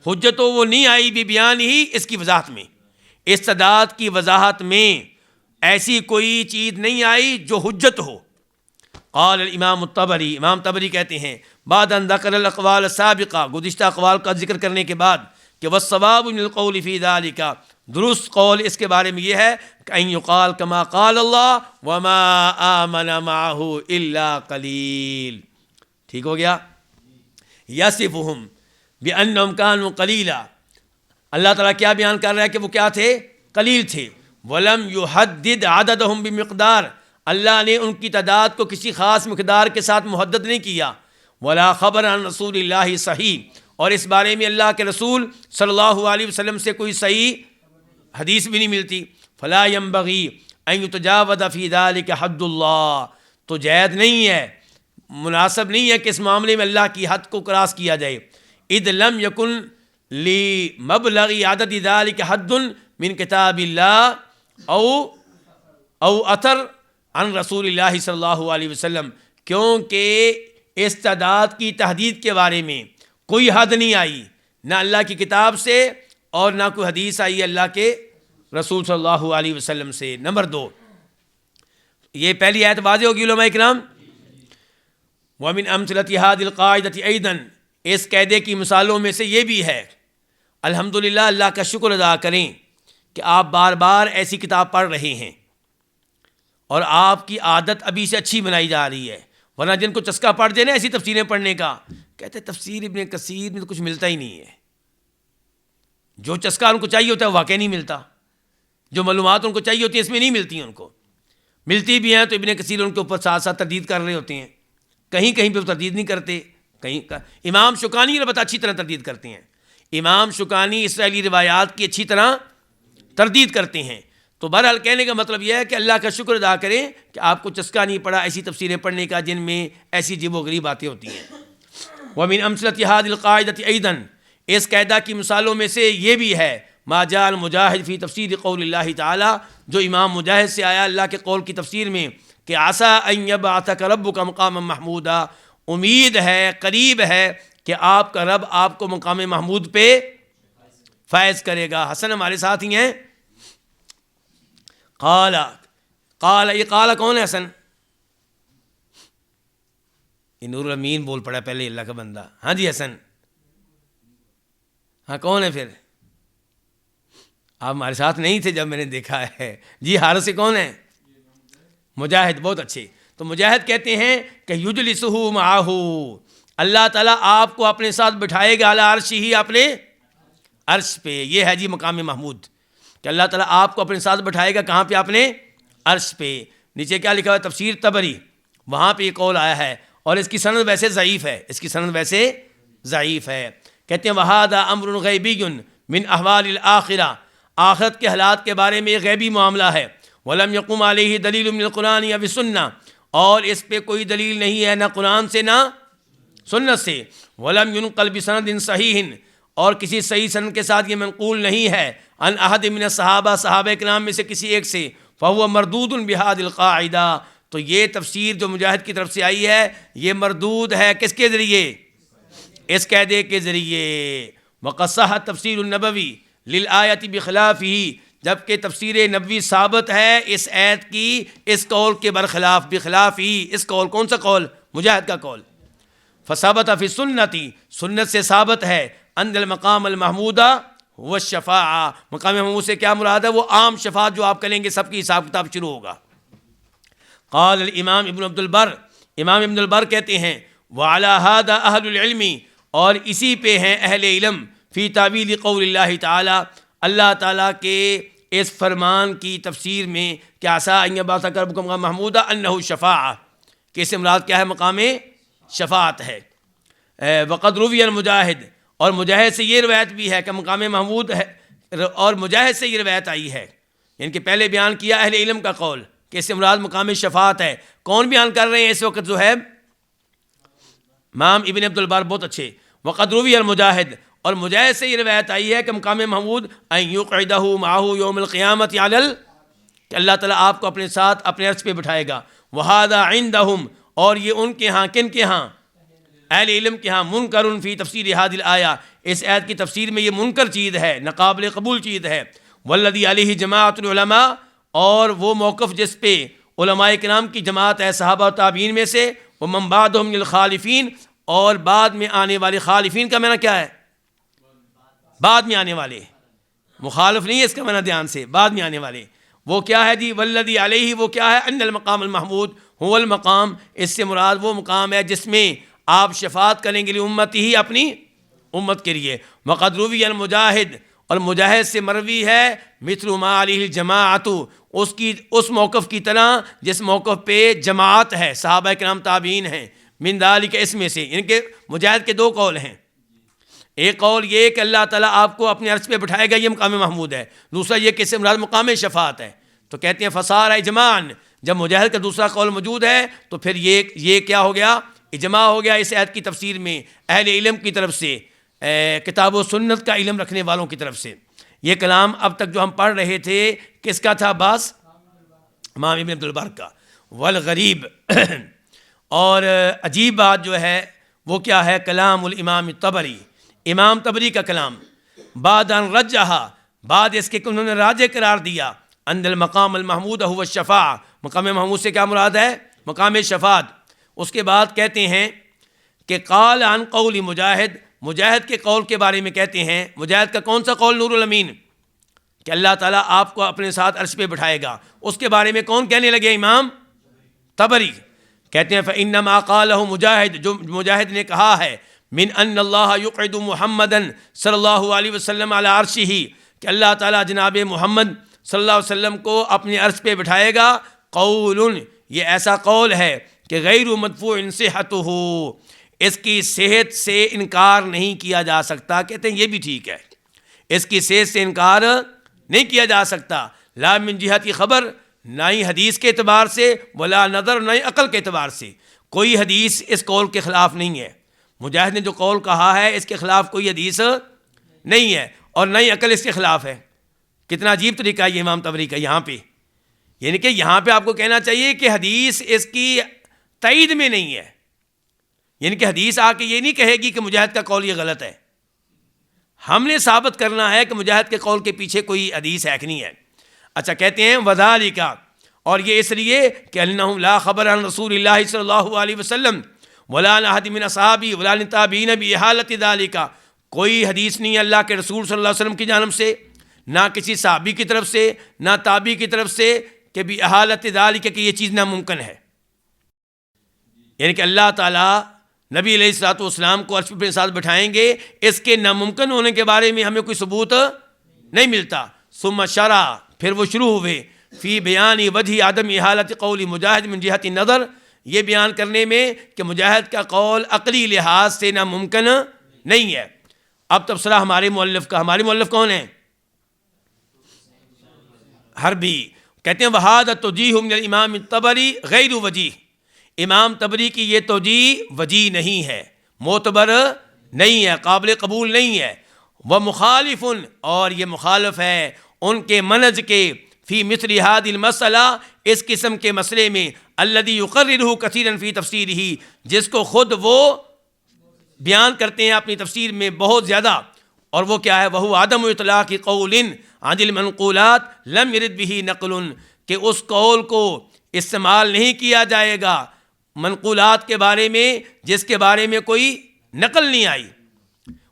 حجت ہو، وہ نہیں آئی ببیان ہی، اس کی وضاحت میں، اس تعداد کی وضاحت میں ایسی کوئی چیز نہیں آئی جو حجت ہو۔ قال الامام الطبری، امام طبری کہتے ہیں بعد ان ذکر الاقوال السابقہ، گزشتہ اقوال کا ذکر کرنے کے بعد، کہ والصواب من القول فی ذلک، درست قول اس کے بارے میں یہ ہے کہ ان یقال کما قال اللہ وما آمن معہ الا قلیل۔ ٹھیک ہو گیا؟ یصفہم بانہم کانوا قلیلا، اللہ تعالیٰ کیا بیان کر رہا ہے کہ وہ کیا تھے؟ قلیل تھے۔ ولم یحدد عددہم بمقدار، اللہ نے ان کی تعداد کو کسی خاص مقدار کے ساتھ محدد نہیں کیا۔ ولا خبر عن رسول اللہ صحیح، اور اس بارے میں اللہ کے رسول صلی اللہ علیہ وسلم سے کوئی صحیح حدیث بھی نہیں ملتی. فلا ينبغي ان يتجاوز في ذلك حد اللہ، تو جائز نہیں ہے، مناسب نہیں ہے کہ اس معاملے میں اللہ کی حد کو کراس کیا جائے. اذ لم يكن لمبلغ عدد ذلك حد من کتاب اللہ او اثر عن رسول اللہ صلی اللہ علیہ وسلم، کیونکہ اس تعداد کی تحدید کے بارے میں کوئی حد نہیں آئی، نہ اللہ کی کتاب سے اور نہ کوئی حدیث آئی اللہ کے رسول صلی اللہ علیہ وسلم سے. نمبر 2، یہ پہلی آیت واضح ہوگی علماء اکرام. وَمِنْ أَمْثِلَةِ هَذِهِ الْقَاعِدَةِ أَيْضًا، اس قاعدے کی مثالوں میں سے یہ بھی ہے. الحمدللہ، اللہ کا شکر ادا کریں کہ آپ بار بار ایسی کتاب پڑھ رہے ہیں اور آپ کی عادت ابھی سے اچھی بنائی جا رہی ہے. ورنہ جن کو چسکا پڑ جائے نا ایسی تفسیریں پڑھنے کا، کہتے تفسیر ابن کثیر میں تو کچھ ملتا ہی نہیں ہے. جو چسکا ان کو چاہیے ہوتا ہے واقعی نہیں ملتا، جو معلومات ان کو چاہیے ہوتی ہیں اس میں نہیں ملتی ہیں. ان کو ملتی بھی ہیں تو ابن کثیر ان کے اوپر ساتھ ساتھ تردید کر رہے ہوتے ہیں، کہیں کہیں پہ تردید نہیں کرتے. کہیں امام شوکانی البتہ اچھی طرح تردید کرتے ہیں. امام شوکانی اسرائیلی روایات کی اچھی طرح تردید کرتے ہیں. تو بہرحال کہنے کا مطلب یہ ہے کہ اللہ کا شکر ادا کریں کہ آپ کو چسکا نہیں پڑا ایسی تفسیریں پڑھنے کا جن میں ایسی عجیب و غریب باتیں ہوتی ہیں. وَمِنْ أَمْثِلَةِ هَذِهِ الْقَاعِدَةِ أَيْضًا، اس قاعدہ کی مثالوں میں سے یہ بھی ہے ما جاء المجاہد فی تفسیر قول اللہ تعالی، جو امام مجاہد سے آیا اللہ کے قول کی تفسیر میں کہ عسیٰ ان یبعثک ربک مقاما محمودا، امید ہے، قریب ہے کہ آپ کا رب آپ کو مقام محمود پہ فائز کرے گا. حسن ہمارے ساتھ ہی ہیں. یہ قال کون ہے حسن؟ نور الامین بول پڑا پہلے اللہ کا بندہ. ہاں جی حسن، ہاں کون ہے پھر؟ آپ ہمارے ساتھ نہیں تھے جب میں نے دیکھا ہے. جی حارث سے کون ہے؟ مجاہد. بہت اچھے. تو مجاہد کہتے ہیں کہ یجلسہ معہ، اللہ تعالیٰ آپ کو اپنے ساتھ بٹھائے گا، علی عرشہ، اپنے عرش پہ. یہ ہے جی مقام محمود کہ اللہ تعالیٰ آپ کو اپنے ساتھ بٹھائے گا. کہاں پہ؟ اپنے عرش پہ. نیچے کیا لکھا ہوا ہے؟ تفسیر طبری، وہاں پہ یہ قول آیا ہے اور اس کی سند ویسے ضعیف ہے. اس کی سند ویسے ضعیف ہے. کہتے ہیں وَهَذَا أَمْرٌ غَيْبِيٌّ مِنْ أَحْوَالِ الْآخِرَةِ، آخرت کے حالات کے بارے میں یہ غیبی معاملہ ہے. وَلَمْ يَقُمْ عَلَيْهِ دَلِيلٌ مِنَ الْقُرْآنِ أَوِ السُّنَّةِ، اور اس پہ کوئی دلیل نہیں ہے نہ قرآن سے نہ سنت سے. وَلَمْ يُنْقَلْ بِسَنَدٍ صَحِيحٍ، اور کسی صحیح سند کے ساتھ یہ منقول نہیں ہے. عن احد من الصحابہ، صحابہ کرام میں سے کسی ایک سے. فَهُوَ مردود بِهَذِهِ الْقَاعِدَةِ، تو یہ تفسیر جو مجاہد کی طرف سے آئی ہے یہ مردود ہے. کس کے ذریعے؟ اس قاعدے کے ذریعے. وَقَدْ صَحَّ التَّفْسِيرُ النَّبَوِيُّ لِلْآيَةِ بِخِلَافِهِ، جبکہ تفسیر نبوی ثابت ہے اس آیت کی اس قول کے برخلاف. بخلافی، اس قول کون سا قول؟ مجاہد کا قول. فثبت فی السنتی، سنت سے ثابت ہے ان المقام المحمودہ هو الشفاعہ، مقام محمود سے کیا مراد ہے؟ وہ عام شفاعت جو آپ کریں گے، سب کی حساب کتاب شروع ہوگا. قال الامام ابن عبد البر، امام ابن البر کہتے ہیں وعلی ھذا اہل العلم، اور اسی پہ ہیں اہل علم، فی تعویل قول اللہ تعالی، اللہ تعالیٰ کے اس فرمان کی تفسیر میں کہ عسیٰ ان یبعثک ربک مقاما محمودا انہ شفاعہ، کہ اس سے مراد کیا ہے؟ مقام شفاعت ہے. وقد روی المجاہد، اور مجاہد سے یہ روایت بھی ہے کہ مقام محمود ہے، اور مجاہد سے یہ روایت آئی ہے، یعنی کہ پہلے بیان کیا اہل علم کا قول کہ اس سے مراد مقام شفاعت ہے. کون بیان کر رہے ہیں اس وقت؟ جو ہے امام ابن عبد البر، بہت اچھے. وقد روی المجاہد، اور مجاہد سے یہ روایت آئی ہے کہ مقام محمود ان یقعدہ معہ یوم القیامت علی کہ اللہ تعالیٰ آپ کو اپنے ساتھ اپنے عرش پہ بٹھائے گا. وہذا عندہم، اور یہ ان کے ہاں، کن کے ہاں؟ اہل علم کے ہاں. منکر فی تفسیر ھذی الآیہ، اس آیت کی تفسیر میں یہ منکر چیز ہے، ناقابل قبول چیز ہے. والذی علیہ جماعت العلماء، اور وہ موقف جس پہ علماء کرام کی جماعت ہے صحابہ و تابعین میں سے. ومن بعدہم من الخالفین، اور بعد میں آنے والے. خالفین کا معنی کیا ہے؟ بعد میں آنے والے. مخالف نہیں ہے اس کا معنی، دھیان سے، بعد میں آنے والے. وہ کیا ہے جی؟ والذی علیہ، وہ کیا ہے؟ ان المقام المحمود هو المقام، اس سے مراد وہ مقام ہے جس میں آپ شفاعت کریں گے امت ہی، اپنی امت کے لیے. وقد روی المجاہد، اور مجاہد سے مروی ہے مثل ما علیہ الجماعت، اس موقف کی طرح جس موقف پہ جماعت ہے، صحابہ کرام تابعین ہیں. من ذالک، اس میں سے، ان کے مجاہد کے دو قول ہیں. ایک قول یہ کہ اللہ تعالیٰ آپ کو اپنے عرش پہ بٹھائے گا، یہ مقام محمود ہے. دوسرا یہ کہ اس سے مراد مقام شفاعت ہے. تو کہتے ہیں فصار اجماعاً، جب مجاہد کا دوسرا قول موجود ہے تو پھر یہ کیا ہو گیا؟ اجماع ہو گیا اس آیت کی تفسیر میں اہل علم کی طرف سے، کتاب و سنت کا علم رکھنے والوں کی طرف سے. یہ کلام اب تک جو ہم پڑھ رہے تھے کس کا تھا؟ عباس امام ابن عبد البر کا. والغریب اور عجیب بات جو ہے وہ کیا ہے؟ کلام الامام طبری، امام طبری کا کلام. بعد ان رجحہ، بعد اس کے کہ انہوں نے راجح قرار دیا، ان المقام المحمود هو الشفاعہ، مقام محمود سے کیا مراد ہے؟ مقام شفاعت. اس کے بعد کہتے ہیں کہ قال عن قول مجاہد، مجاہد کے قول کے بارے میں کہتے ہیں. مجاہد کا کون سا قول؟ نور الامین، کہ اللہ تعالیٰ آپ کو اپنے ساتھ عرش پہ بٹھائے گا. اس کے بارے میں کون کہنے لگے؟ امام طبری. کہتے ہیں فإنما قالہ مجاہد، جو مجاہد نے کہا ہے، من ان اللہ یقعد محمدا صلی اللہ علیہ وسلم علی عرشہ، کہ اللہ تعالیٰ جناب محمد صلی اللہ علیہ وسلم کو اپنے عرش پہ بٹھائے گا. قول، یہ ایسا قول ہے کہ غیر مدفوع صحتہ، اس کی صحت سے انکار نہیں کیا جا سکتا. کہتے ہیں یہ بھی ٹھیک ہے، اس کی صحت سے انکار نہیں کیا جا سکتا. لا من جہت خبر، نہ ہی حدیث کے اعتبار سے، ولا نظر، نہ ہی عقل کے اعتبار سے. کوئی حدیث اس قول کے خلاف نہیں ہے. مجاہد نے جو قول کہا ہے اس کے خلاف کوئی حدیث نہیں ہے، اور نہ ہی عقل اس کے خلاف ہے. کتنا عجیب طریقہ ہے یہ امام طبری کا یہاں پہ. یعنی کہ یہاں پہ آپ کو کہنا چاہیے کہ حدیث اس کی تائید میں نہیں ہے. یعنی کہ حدیث آ کے یہ نہیں کہے گی کہ مجاہد کا قول یہ غلط ہے. ہم نے ثابت کرنا ہے کہ مجاہد کے قول کے پیچھے کوئی حدیث ہے کہ نہیں ہے. اچھا کہتے ہیں وذالک، اور یہ اس لیے کہ انہم لا خبر عن رسول اللہ صلی اللہ علیہ وسلم ولا عن احد من اصحابہ ولا عن تابعین باحالۃ ذالک، کوئی حدیث نہیں ہے اللہ کے رسول صلی اللہ علیہ وسلم کی جانب سے، نہ کسی صحابی کی طرف سے، نہ تابعی کی طرف سے، کہ باحالۃ ذالک، کہ یہ چیز ناممکن ہے. یعنی کہ اللہ تعالیٰ نبی علیہ الصلوۃ والسلام کو عرش پہ اپنے ساتھ بٹھائیں گے، اس کے ناممکن ہونے کے بارے میں ہمیں کوئی ثبوت نہیں ملتا. ثم شرع، پھر وہ شروع ہوئے، فی بیان وجہ عدم احالت قول مجاہد من جہت النظر، یہ بیان کرنے میں کہ مجاہد کا قول عقلی لحاظ سے ناممکن نہیں ہے. اب تبصرہ ہمارے مؤلف کا. ہمارے مؤلف کون ہیں؟ حربی. کہتے ہیں وہذا توجیہ من الامام الطبری غیر وجیہ، امام طبری کی یہ توجیہ وجیہ نہیں ہے، معتبر نہیں ہے، قابل قبول نہیں ہے. وہ مخالف، اور یہ مخالف ہے ان کے منہج کے، فی مثل ہذہ المسئلہ، اس قسم کے مسئلے میں، الذی یقررہ کثیرا فی تفسیرہ، جس کو خود وہ بیان کرتے ہیں اپنی تفسیر میں بہت زیادہ. اور وہ کیا ہے؟ وہو عدم اطلاق قول عن المنقولات لم یرد بہ نقل، کہ اس قول کو استعمال نہیں کیا جائے گا منقولات کے بارے میں جس کے بارے میں کوئی نقل نہیں آئی.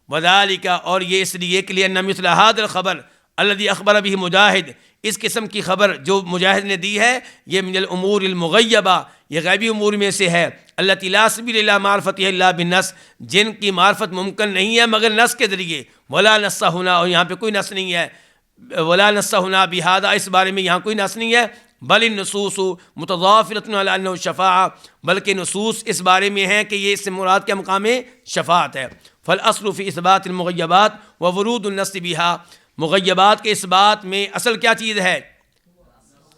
وذالک، اور یہ اس لیے کہ لأن مثل هذا الخبر الذي اخبر به مجاہد، اس قسم کی خبر جو مجاہد نے دی ہے، یہ من الامور المغیبہ، یہ غیبی امور میں سے ہے، التي لا سبیل الی معرفتها الا بالنص، جن کی معرفت ممکن نہیں ہے مگر نص کے ذریعے. ولا نص ہنا، اور یہاں پہ کوئی نص نہیں ہے. ولا نص ہنا بہذا، اس بارے میں یہاں کوئی نص نہیں ہے. بل النصوص متضافرۃ علی انہ شفاعہ، بلکہ نصوص اس بارے میں ہیں کہ یہ اس سے مراد کیا مقام شفاعت ہے. فالاصل فی اثبات المغیبات وورود النص بہا، مغیبات کے اس بات میں اصل کیا چیز ہے؟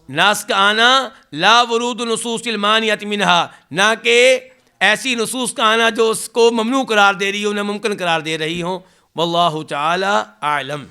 نص کا آنا. لا ورود نصوص المانعۃ منہا، نہ کہ ایسی نصوص کا آنا جو اس کو ممنوع قرار دے رہی ہوں، ناممکن قرار دے رہی ہوں. واللہ تعالی اعلم.